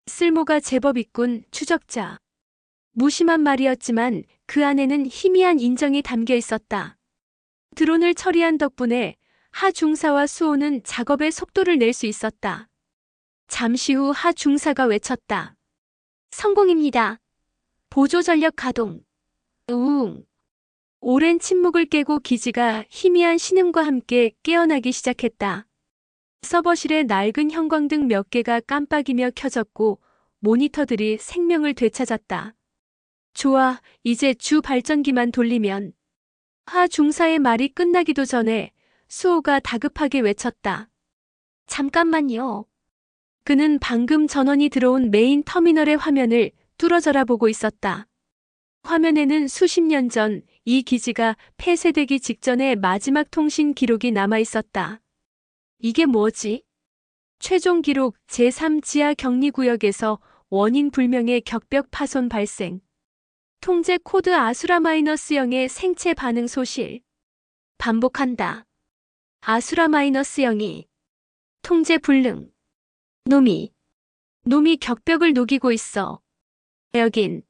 Speaker 1: 쓸모가 제법 있군, 추적자. 무심한 말이었지만 그 안에는 희미한 인정이 담겨 있었다. 드론을 처리한 덕분에 하 중사와 수호는 작업의 속도를 낼 수 있었다. 잠시 후 하 중사가 외쳤다. 성공입니다. 보조 전력 가동. 우웅. 오랜 침묵을 깨고 기지가 희미한 신음과 함께 깨어나기 시작했다. 서버실의 낡은 형광등 몇 개가 깜빡이며 켜졌고 모니터들이 생명을 되찾았다. 좋아, 이제 주 발전기만 돌리면. 하 중사의 말이 끝나기도 전에 수호가 다급하게 외쳤다. 잠깐만요. 그는 방금 전원이 들어온 메인 터미널의 화면을 뚫어져라 보고 있었다. 화면에는 수십 년 전 이 기지가 폐쇄되기 직전의 마지막 통신 기록이 남아 있었다. 이게 뭐지? 최종 기록 제3 지하 격리구역에서 원인 불명의 격벽 파손 발생. 통제 코드 아수라-0의 생체 반응 소실. 반복한다. 아수라-0이 통제 불능. 놈이 격벽을 녹이고 있어. 여긴.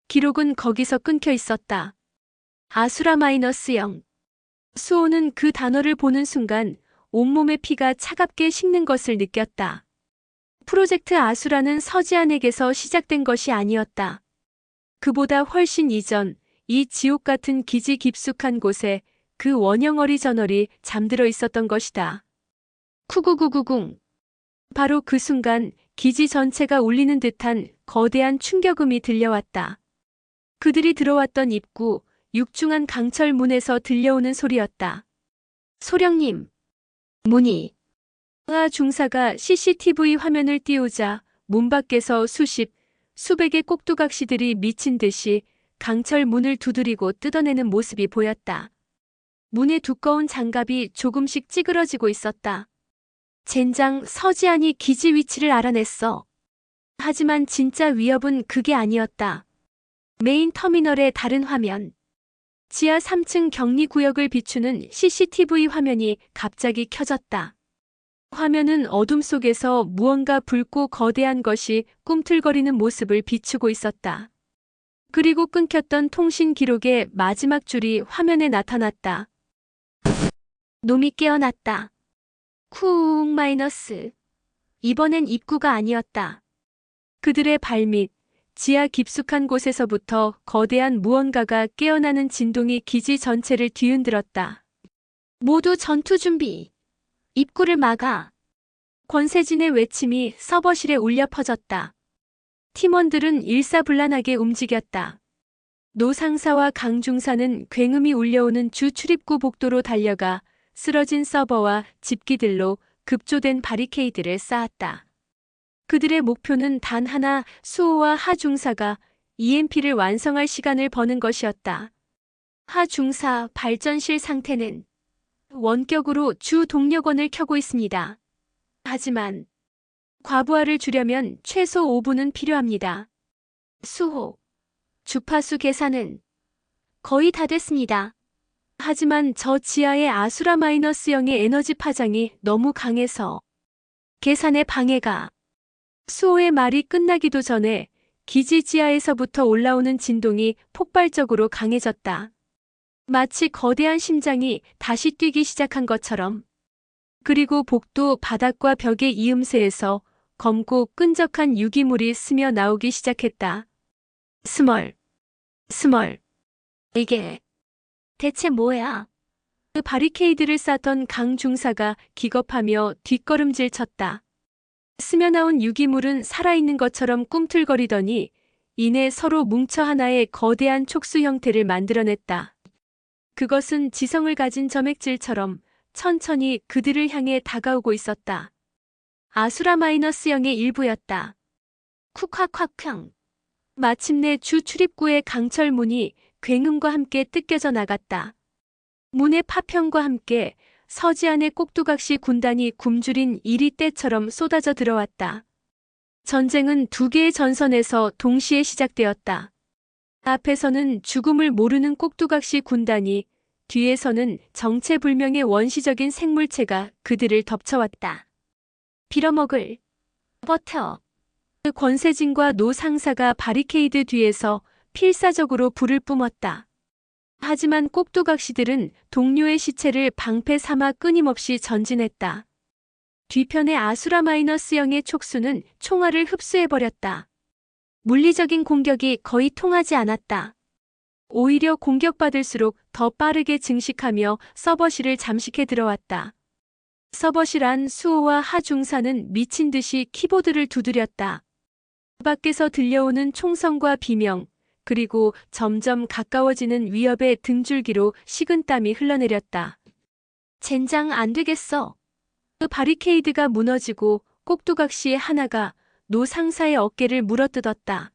Speaker 1: 기록은 거기서 끊겨 있었다. 아수라-0. 수호는 그 단어를 보는 순간 온몸의 피가 차갑게 식는 것을 느꼈다. 프로젝트 아수라는 서지안에게서 시작된 것이 아니었다. 그보다 훨씬 이전 이 지옥 같은 기지 깊숙한 곳에 그 원형 어리저널이 잠들어 있었던 것이다. 쿠구구구궁. 바로 그 순간 기지 전체가 울리는 듯한 거대한 충격음이 들려왔다. 그들이 들어왔던 입구, 육중한 강철 문에서 들려오는 소리였다. 소령님. 문이. 중사가 CCTV 화면을 띄우자 문 밖에서 수백의 꼭두각시들이 미친 듯이 강철 문을 두드리고 뜯어내는 모습이 보였다. 문의 두꺼운 장갑이 조금씩 찌그러지고 있었다. 젠장 서지안이 기지 위치를 알아냈어. 하지만 진짜 위협은 그게 아니었다. 메인 터미널의 다른 화면. 지하 3층 격리구역을 비추는 CCTV 화면이 갑자기 켜졌다. 화면은 어둠 속에서 무언가 붉고 거대한 것이 꿈틀거리는 모습을 비추고 있었다. 그리고 끊겼던 통신 기록의 마지막 줄이 화면에 나타났다. 놈이 깨어났다. 쿵 마이너스. 이번엔 입구가 아니었다. 그들의 발밑, 지하 깊숙한 곳에서부터 거대한 무언가가 깨어나는 진동이 기지 전체를 뒤흔들었다. 모두 전투 준비. 입구를 막아. 권세진의 외침이 서버실에 울려 퍼졌다. 팀원들은 일사불란하게 움직였다. 노 상사와 강 중사는 굉음이 울려오는 주 출입구 복도로 달려가 쓰러진 서버와 집기들로 급조된 바리케이드를 쌓았다. 그들의 목표는 단 하나, 수호와 하 중사가 EMP를 완성할 시간을 버는 것이었다. 하 중사 발전실 상태는 원격으로 주 동력원을 켜고 있습니다. 하지만 과부하를 주려면 최소 5분은 필요합니다. 수호, 주파수 계산은 거의 다 됐습니다. 하지만 저 지하의 아수라-0의 에너지 파장이 너무 강해서 계산에 방해가. 수호의 말이 끝나기도 전에 기지 지하에서부터 올라오는 진동이 폭발적으로 강해졌다. 마치 거대한 심장이 다시 뛰기 시작한 것처럼. 그리고 복도 바닥과 벽의 이음새에서 검고 끈적한 유기물이 스며 나오기 시작했다. 스멀. 이게 대체 뭐야? 그 바리케이드를 쌓던 강 중사가 기겁하며 뒷걸음질 쳤다. 스며 나온 유기물은 살아있는 것처럼 꿈틀거리더니 이내 서로 뭉쳐 하나의 거대한 촉수 형태를 만들어냈다. 그것은 지성을 가진 점액질처럼 천천히 그들을 향해 다가오고 있었다. 아수라-0의 일부였다. 쿡콱콱쾅. 마침내 주 출입구의 강철 문이 굉음과 함께 뜯겨져 나갔다. 문의 파편과 함께 서지안의 꼭두각시 군단이 굶주린 이리떼처럼 쏟아져 들어왔다. 전쟁은 두 개의 전선에서 동시에 시작되었다. 앞에서는 죽음을 모르는 꼭두각시 군단이, 뒤에서는 정체불명의 원시적인 생물체가 그들을 덮쳐왔다. 빌어먹을. 버텨. 그 권세진과 노 상사가 바리케이드 뒤에서 필사적으로 불을 뿜었다. 하지만 꼭두각시들은 동료의 시체를 방패 삼아 끊임없이 전진했다. 뒤편의 아수라-0의 촉수는 총알을 흡수해버렸다. 물리적인 공격이 거의 통하지 않았다. 오히려 공격받을수록 더 빠르게 증식하며 서버실을 잠식해 들어왔다. 서버실 안 수호와 하 중사는 미친 듯이 키보드를 두드렸다. 밖에서 들려오는 총성과 비명, 그리고 점점 가까워지는 위협의 등줄기로 식은땀이 흘러내렸다. 젠장 안 되겠어. 그 바리케이드가 무너지고 꼭두각시의 하나가 노 상사의 어깨를 물어뜯었다.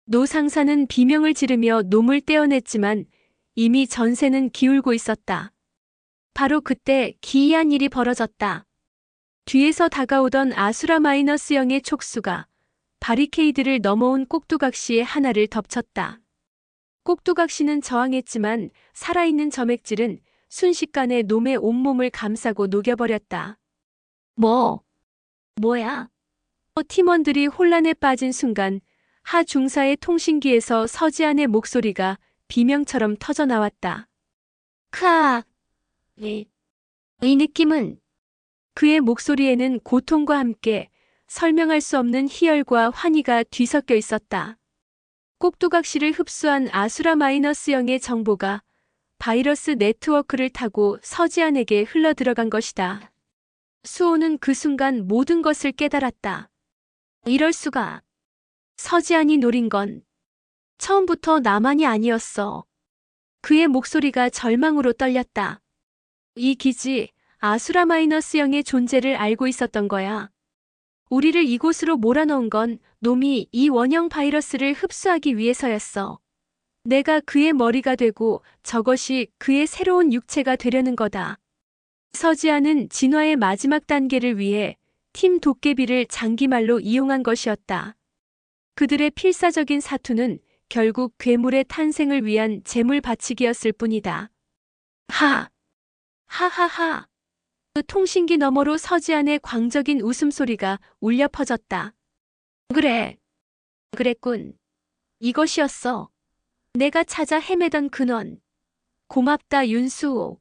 Speaker 1: 노 상사는 비명을 지르며 놈을 떼어냈지만 이미 전세는 기울고 있었다. 바로 그때 기이한 일이 벌어졌다. 뒤에서 다가오던 아수라 마이너스 영의 촉수가 바리케이드를 넘어온 꼭두각시의 하나를 덮쳤다. 꼭두각시는 저항했지만 살아있는 점액질은 순식간에 놈의 온몸을 감싸고 녹여버렸다. 뭐야? 팀원들이 혼란에 빠진 순간 하 중사의 통신기에서 서지안의 목소리가 비명처럼 터져나왔다. 크아! 이 느낌은? 그의 목소리에는 고통과 함께 설명할 수 없는 희열과 환희가 뒤섞여 있었다. 꼭두각시를 흡수한 아수라 마이너스 영의 정보가 바이러스 네트워크를 타고 서지안에게 흘러들어간 것이다. 수호는 그 순간 모든 것을 깨달았다. 이럴 수가. 서지안이 노린 건 처음부터 나만이 아니었어. 그의 목소리가 절망으로 떨렸다. 이 기지, 아수라 마이너스 영의 존재를 알고 있었던 거야. 우리를 이곳으로 몰아넣은 건 놈이 이 원형 바이러스를 흡수하기 위해서였어. 내가 그의 머리가 되고 저것이 그의 새로운 육체가 되려는 거다. 서지아는 진화의 마지막 단계를 위해 팀 도깨비를 장기말로 이용한 것이었다. 그들의 필사적인 사투는 결국 괴물의 탄생을 위한 재물 바치기였을 뿐이다. 하하하. 그 통신기 너머로 서지안의 광적인 웃음소리가 울려 퍼졌다. 그랬군. 이것이었어. 내가 찾아 헤매던 근원. 고맙다 윤수호.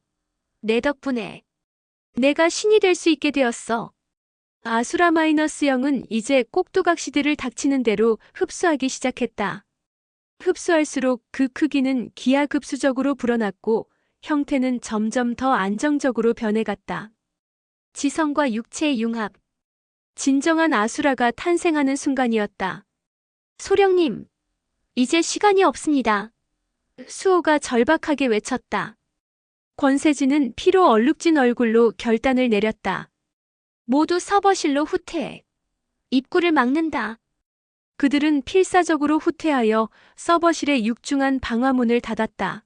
Speaker 1: 내 덕분에 내가 신이 될 수 있게 되었어. 아수라 마이너스 영은 이제 꼭두각시들을 닥치는 대로 흡수하기 시작했다. 흡수할수록 그 크기는 기하급수적으로 불어났고 형태는 점점 더 안정적으로 변해갔다. 지성과 육체의 융합. 진정한 아수라가 탄생하는 순간이었다. 소령님, 이제 시간이 없습니다. 수호가 절박하게 외쳤다. 권세진은 피로 얼룩진 얼굴로 결단을 내렸다. 모두 서버실로 후퇴해. 입구를 막는다. 그들은 필사적으로 후퇴하여 서버실의 육중한 방화문을 닫았다.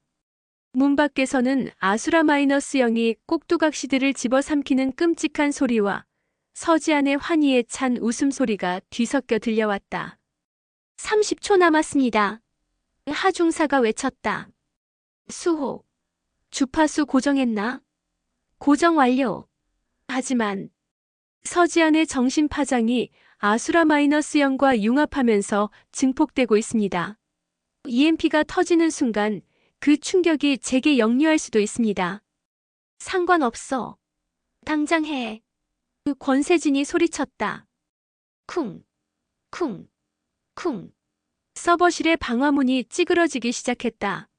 Speaker 1: 문 밖에서는 아수라 마이너스 영이 꼭두각시들을 집어삼키는 끔찍한 소리와 서지안의 환희에 찬 웃음소리가 뒤섞여 들려왔다. 30초 남았습니다. 하중사가 외쳤다. 수호, 주파수 고정했나? 고정 완료. 하지만 서지안의 정신 파장이 아수라 마이너스 영과 융합하면서 증폭되고 있습니다. EMP가 터지는 순간 그 충격이 제게 역류할 수도 있습니다. 상관없어. 당장 해. 그 권세진이 소리쳤다. 쿵. 서버실의 방화문이 찌그러지기 시작했다.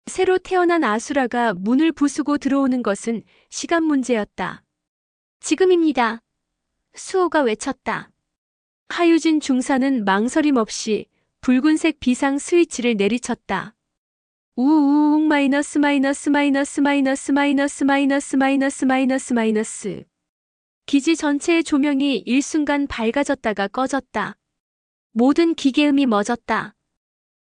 Speaker 1: 새로 태어난 아수라가 문을 부수고 들어오는 것은 시간 문제였다. 지금입니다. 수호가 외쳤다. 하유진 중사는 망설임 없이 붉은색 비상 스위치를 내리쳤다. 우우웅 마이너스. 기지 전체의 조명이 일순간 밝아졌다가 꺼졌다. 모든 기계음이 멎었다.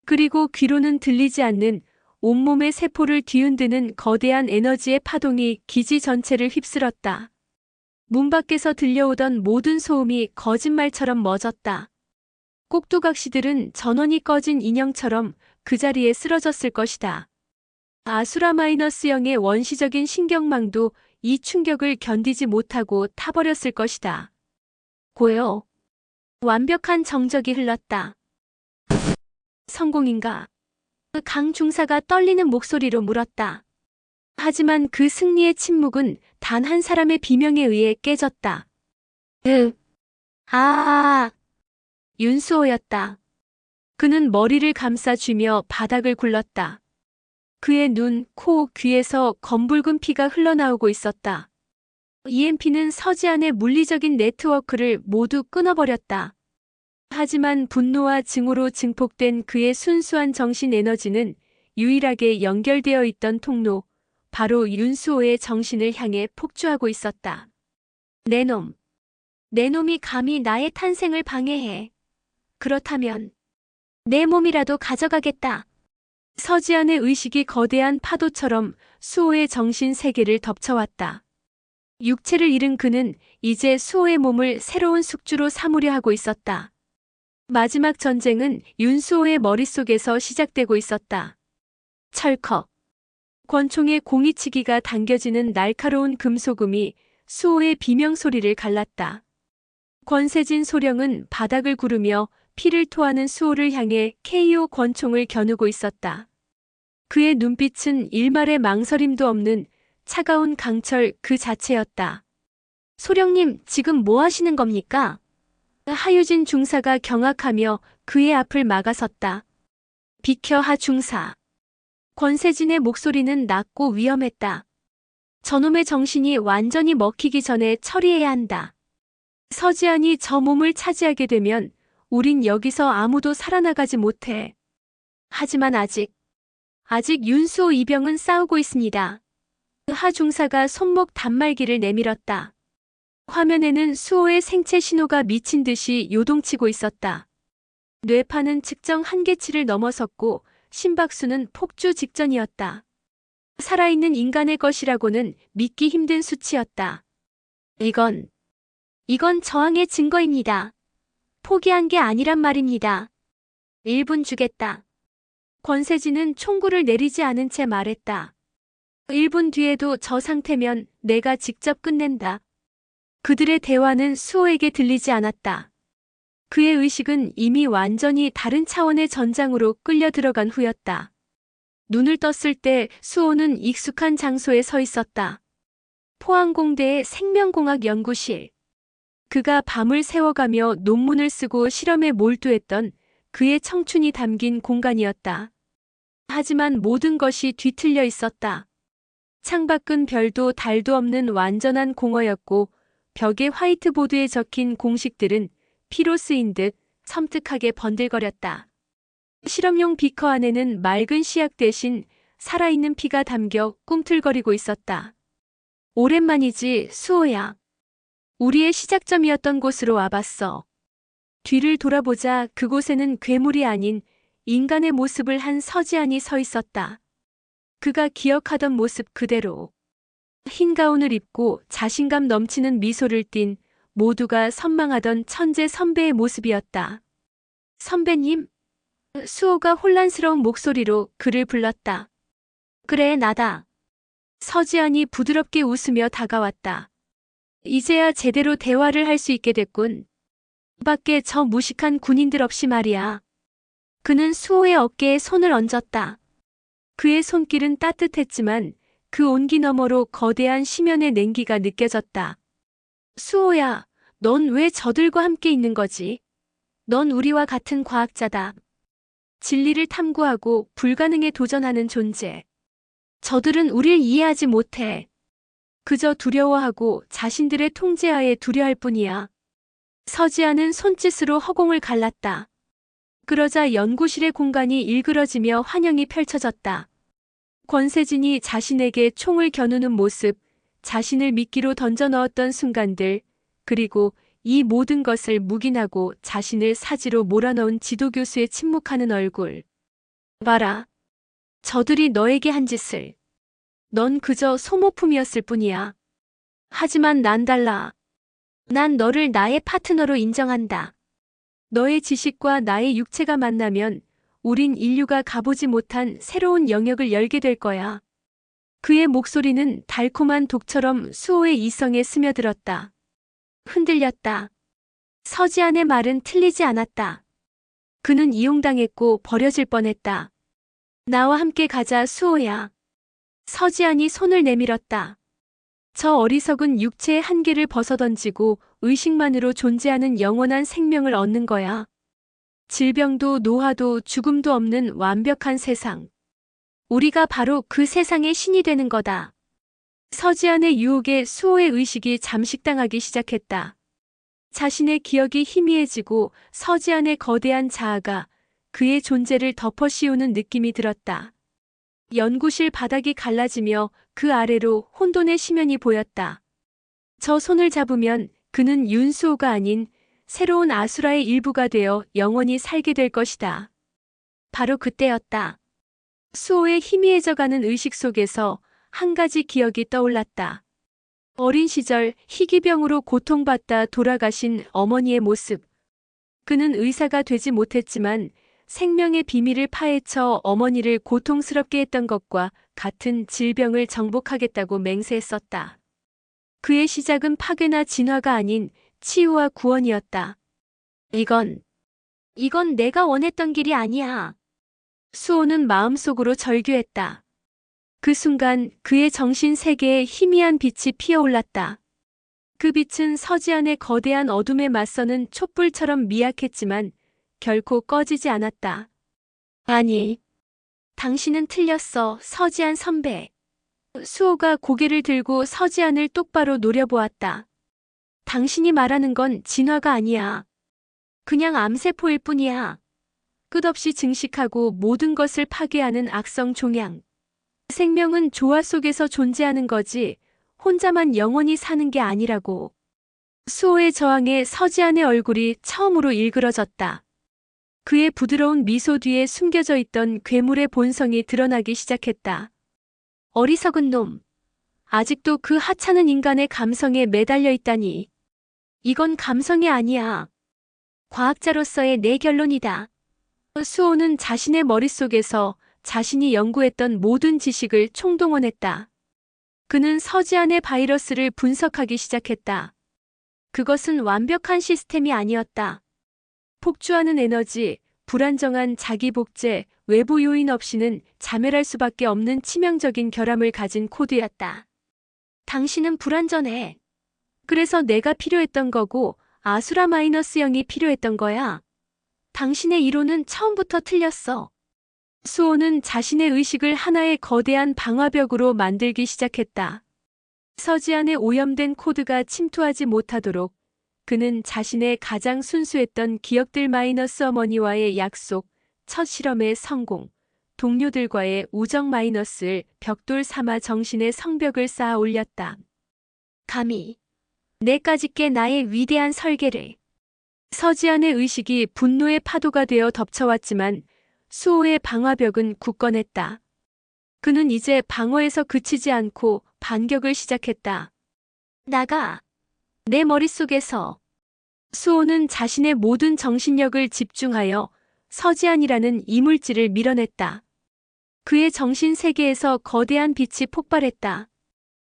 Speaker 1: 그리고 귀로는 들리지 않는 온몸의 세포를 뒤흔드는 거대한 에너지의 파동이 기지 전체를 휩쓸었다. 문 밖에서 들려오던 모든 소음이 거짓말처럼 멎었다. 꼭두각시들은 전원이 꺼진 인형처럼 그 자리에 쓰러졌을 것이다. 아수라 마이너스 영의 원시적인 신경망도 이 충격을 견디지 못하고 타버렸을 것이다. 고요. 완벽한 정적이 흘렀다. 성공인가? 강 중사가 떨리는 목소리로 물었다. 하지만 그 승리의 침묵은 단 한 사람의 비명에 의해 깨졌다. 윤수호였다. 그는 머리를 감싸쥐며 바닥을 굴렀다. 그의 눈, 코, 귀에서 검붉은 피가 흘러나오고 있었다. EMP는 서지안의 물리적인 네트워크를 모두 끊어버렸다. 하지만 분노와 증오로 증폭된 그의 순수한 정신 에너지는 유일하게 연결되어 있던 통로, 바로 윤수호의 정신을 향해 폭주하고 있었다. 내 놈이 감히 나의 탄생을 방해해. 그렇다면 내 몸이라도 가져가겠다. 서지안의 의식이 거대한 파도처럼 수호의 정신 세계를 덮쳐왔다. 육체를 잃은 그는 이제 수호의 몸을 새로운 숙주로 삼으려 하고 있었다. 마지막 전쟁은 윤수호의 머릿속에서 시작되고 있었다. 철컥. 권총의 공이치기가 당겨지는 날카로운 금소금이 수호의 비명소리를 갈랐다. 권세진 소령은 바닥을 구르며 피를 토하는 수호를 향해 KO 권총을 겨누고 있었다. 그의 눈빛은 일말의 망설임도 없는 차가운 강철 그 자체였다. 소령님, 지금 뭐 하시는 겁니까? 하유진 중사가 경악하며 그의 앞을 막아섰다. 비켜 하 중사. 권세진의 목소리는 낮고 위험했다. 저놈의 정신이 완전히 먹히기 전에 처리해야 한다. 서지안이 저 몸을 차지하게 되면 우린 여기서 아무도 살아나가지 못해. 하지만 아직 윤수호 이병은 싸우고 있습니다. 하 중사가 손목 단말기를 내밀었다. 화면에는 수호의 생체 신호가 미친 듯이 요동치고 있었다. 뇌파는 측정 한계치를 넘어섰고 심박수는 폭주 직전이었다. 살아있는 인간의 것이라고는 믿기 힘든 수치였다. 이건 저항의 증거입니다. 포기한 게 아니란 말입니다. 1분 주겠다. 권세진은 총구를 내리지 않은 채 말했다. 1분 뒤에도 저 상태면 내가 직접 끝낸다. 그들의 대화는 수호에게 들리지 않았다. 그의 의식은 이미 완전히 다른 차원의 전장으로 끌려 들어간 후였다. 눈을 떴을 때 수호는 익숙한 장소에 서 있었다. 포항공대의 생명공학 연구실. 그가 밤을 새워가며 논문을 쓰고 실험에 몰두했던 그의 청춘이 담긴 공간이었다. 하지만 모든 것이 뒤틀려 있었다. 창밖은 별도 달도 없는 완전한 공허였고 벽에 화이트보드에 적힌 공식들은 피로 쓰인 듯 섬뜩하게 번들거렸다. 실험용 비커 안에는 맑은 시약 대신 살아있는 피가 담겨 꿈틀거리고 있었다. 오랜만이지, 수호야. 우리의 시작점이었던 곳으로 와봤어. 뒤를 돌아보자 그곳에는 괴물이 아닌 인간의 모습을 한 서지안이 서 있었다. 그가 기억하던 모습 그대로. 흰 가운을 입고 자신감 넘치는 미소를 띤 모두가 선망하던 천재 선배의 모습이었다. 선배님? 수호가 혼란스러운 목소리로 그를 불렀다. 그래, 나다. 서지안이 부드럽게 웃으며 다가왔다. 이제야 제대로 대화를 할 수 있게 됐군. 밖에 저 무식한 군인들 없이 말이야. 그는 수호의 어깨에 손을 얹었다. 그의 손길은 따뜻했지만 그 온기 너머로 거대한 심연의 냉기가 느껴졌다. 수호야, 넌 왜 저들과 함께 있는 거지? 넌 우리와 같은 과학자다. 진리를 탐구하고 불가능에 도전하는 존재. 저들은 우릴 이해하지 못해. 그저 두려워하고 자신들의 통제하에 두려할 뿐이야. 서지안은 손짓으로 허공을 갈랐다. 그러자 연구실의 공간이 일그러지며 환영이 펼쳐졌다. 권세진이 자신에게 총을 겨누는 모습, 자신을 미끼로 던져 넣었던 순간들, 그리고 이 모든 것을 묵인하고 자신을 사지로 몰아넣은 지도교수의 침묵하는 얼굴. 봐라. 저들이 너에게 한 짓을. 넌 그저 소모품이었을 뿐이야. 하지만 난 달라. 난 너를 나의 파트너로 인정한다. 너의 지식과 나의 육체가 만나면 우린 인류가 가보지 못한 새로운 영역을 열게 될 거야. 그의 목소리는 달콤한 독처럼 수호의 이성에 스며들었다. 흔들렸다. 서지안의 말은 틀리지 않았다. 그는 이용당했고 버려질 뻔했다. 나와 함께 가자, 수호야. 서지안이 손을 내밀었다. 저 어리석은 육체의 한계를 벗어던지고 의식만으로 존재하는 영원한 생명을 얻는 거야. 질병도 노화도 죽음도 없는 완벽한 세상. 우리가 바로 그 세상의 신이 되는 거다. 서지안의 유혹에 수호의 의식이 잠식당하기 시작했다. 자신의 기억이 희미해지고 서지안의 거대한 자아가 그의 존재를 덮어씌우는 느낌이 들었다. 연구실 바닥이 갈라지며 그 아래로 혼돈의 심연이 보였다. 저 손을 잡으면 그는 윤수호가 아닌 새로운 아수라의 일부가 되어 영원히 살게 될 것이다. 바로 그때였다. 수호의 희미해져가는 의식 속에서 한 가지 기억이 떠올랐다. 어린 시절 희귀병으로 고통받다 돌아가신 어머니의 모습. 그는 의사가 되지 못했지만 생명의 비밀을 파헤쳐 어머니를 고통스럽게 했던 것과 같은 질병을 정복하겠다고 맹세했었다. 그의 시작은 파괴나 진화가 아닌 치유와 구원이었다. 이건 내가 원했던 길이 아니야. 수호는 마음속으로 절규했다. 그 순간 그의 정신 세계에 희미한 빛이 피어올랐다. 그 빛은 서지안의 거대한 어둠에 맞서는 촛불처럼 미약했지만 결코 꺼지지 않았다. 아니, 당신은 틀렸어, 서지안 선배. 수호가 고개를 들고 서지안을 똑바로 노려보았다. 당신이 말하는 건 진화가 아니야. 그냥 암세포일 뿐이야. 끝없이 증식하고 모든 것을 파괴하는 악성 종양. 생명은 조화 속에서 존재하는 거지 혼자만 영원히 사는 게 아니라고. 수호의 저항에 서지안의 얼굴이 처음으로 일그러졌다. 그의 부드러운 미소 뒤에 숨겨져 있던 괴물의 본성이 드러나기 시작했다. 어리석은 놈. 아직도 그 하찮은 인간의 감성에 매달려 있다니. 이건 감성이 아니야. 과학자로서의 내 결론이다. 수호는 자신의 머릿속에서 자신이 연구했던 모든 지식을 총동원했다. 그는 서지안의 바이러스를 분석하기 시작했다. 그것은 완벽한 시스템이 아니었다. 폭주하는 에너지, 불안정한 자기 복제, 외부 요인 없이는 자멸할 수밖에 없는 치명적인 결함을 가진 코드였다. 당신은 불완전해. 그래서 내가 필요했던 거고 아수라 마이너스 0이 필요했던 거야. 당신의 이론은 처음부터 틀렸어. 수호는 자신의 의식을 하나의 거대한 방화벽으로 만들기 시작했다. 서지안의 오염된 코드가 침투하지 못하도록 그는 자신의 가장 순수했던 기억들 마이너스 어머니와의 약속, 첫 실험의 성공, 동료들과의 우정 마이너스를 벽돌 삼아 정신의 성벽을 쌓아 올렸다. 감히 내까지 깨 나의 위대한 설계를. 서지안의 의식이 분노의 파도가 되어 덮쳐왔지만 수호의 방화벽은 굳건했다. 그는 이제 방어에서 그치지 않고 반격을 시작했다. 나가. 내 머릿속에서. 수호는 자신의 모든 정신력을 집중하여 서지안이라는 이물질을 밀어냈다. 그의 정신 세계에서 거대한 빛이 폭발했다.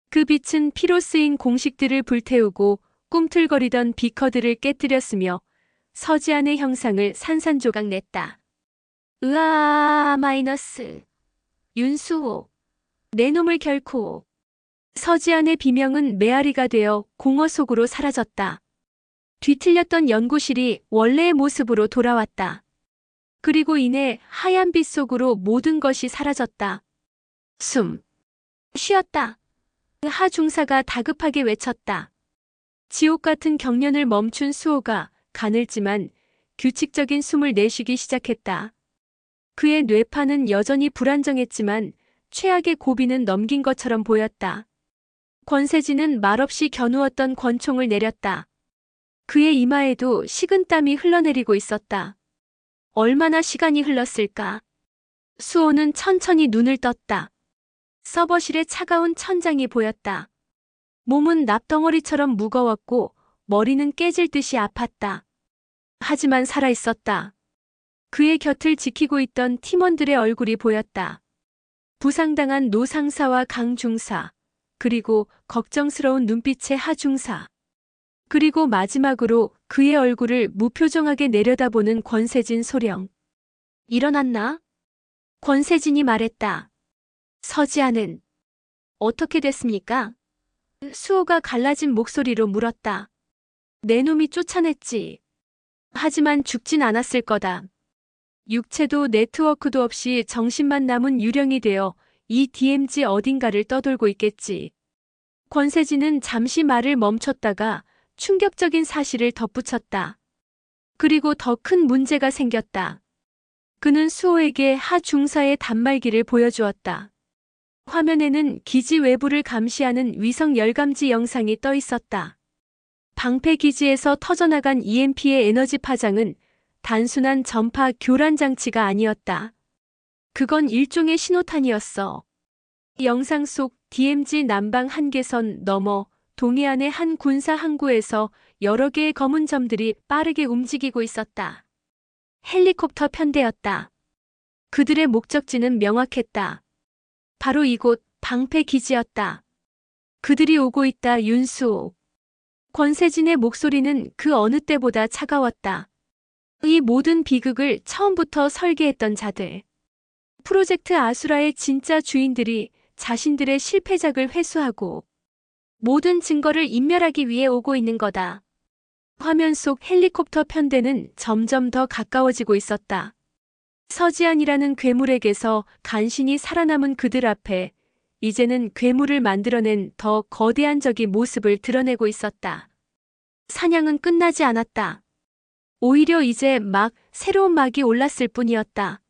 Speaker 1: 그 빛은 피로 쓰인 공식들을 불태우고 꿈틀거리던 비커들을 깨뜨렸으며 서지안의 형상을 산산조각 냈다. 으아 마이너스. 윤수호. 내 놈을 결코. 서지안의 비명은 메아리가 되어 공허 속으로 사라졌다. 뒤틀렸던 연구실이 원래의 모습으로 돌아왔다. 그리고 이내 하얀 빛 속으로 모든 것이 사라졌다. 숨. 쉬었다. 하 중사가 다급하게 외쳤다. 지옥 같은 경련을 멈춘 수호가 가늘지만 규칙적인 숨을 내쉬기 시작했다. 그의 뇌파는 여전히 불안정했지만 최악의 고비는 넘긴 것처럼 보였다. 권세진은 말없이 겨누었던 권총을 내렸다. 그의 이마에도 식은땀이 흘러내리고 있었다. 얼마나 시간이 흘렀을까? 수호는 천천히 눈을 떴다. 서버실의 차가운 천장이 보였다. 몸은 납덩어리처럼 무거웠고 머리는 깨질 듯이 아팠다. 하지만 살아있었다. 그의 곁을 지키고 있던 팀원들의 얼굴이 보였다. 부상당한 노상사와 강중사, 그리고 걱정스러운 눈빛의 하중사. 그리고 마지막으로 그의 얼굴을 무표정하게 내려다보는 권세진 소령. 일어났나? 권세진이 말했다. 서지안은 어떻게 됐습니까? 수호가 갈라진 목소리로 물었다. 내 놈이 쫓아냈지. 하지만 죽진 않았을 거다. 육체도 네트워크도 없이 정신만 남은 유령이 되어 이 DMZ 어딘가를 떠돌고 있겠지. 권세진은 잠시 말을 멈췄다가 충격적인 사실을 덧붙였다. 그리고 더 큰 문제가 생겼다. 그는 수호에게 하 중사의 단말기를 보여주었다. 화면에는 기지 외부를 감시하는 위성 열감지 영상이 떠 있었다. 방패 기지에서 터져나간 EMP의 에너지 파장은 단순한 전파 교란 장치가 아니었다. 그건 일종의 신호탄이었어. 영상 속 DMZ 남방 한계선 너머 동해안의 한 군사 항구에서 여러 개의 검은 점들이 빠르게 움직이고 있었다. 헬리콥터 편대였다. 그들의 목적지는 명확했다. 바로 이곳 방패 기지였다. 그들이 오고 있다, 윤수옥. 권세진의 목소리는 그 어느 때보다 차가웠다. 이 모든 비극을 처음부터 설계했던 자들. 프로젝트 아수라의 진짜 주인들이 자신들의 실패작을 회수하고 모든 증거를 인멸하기 위해 오고 있는 거다. 화면 속 헬리콥터 편대는 점점 더 가까워지고 있었다. 서지안이라는 괴물에게서 간신히 살아남은 그들 앞에 이제는 괴물을 만들어낸 더 거대한 적이 모습을 드러내고 있었다. 사냥은 끝나지 않았다. 오히려 이제 막 새로운 막이 올랐을 뿐이었다.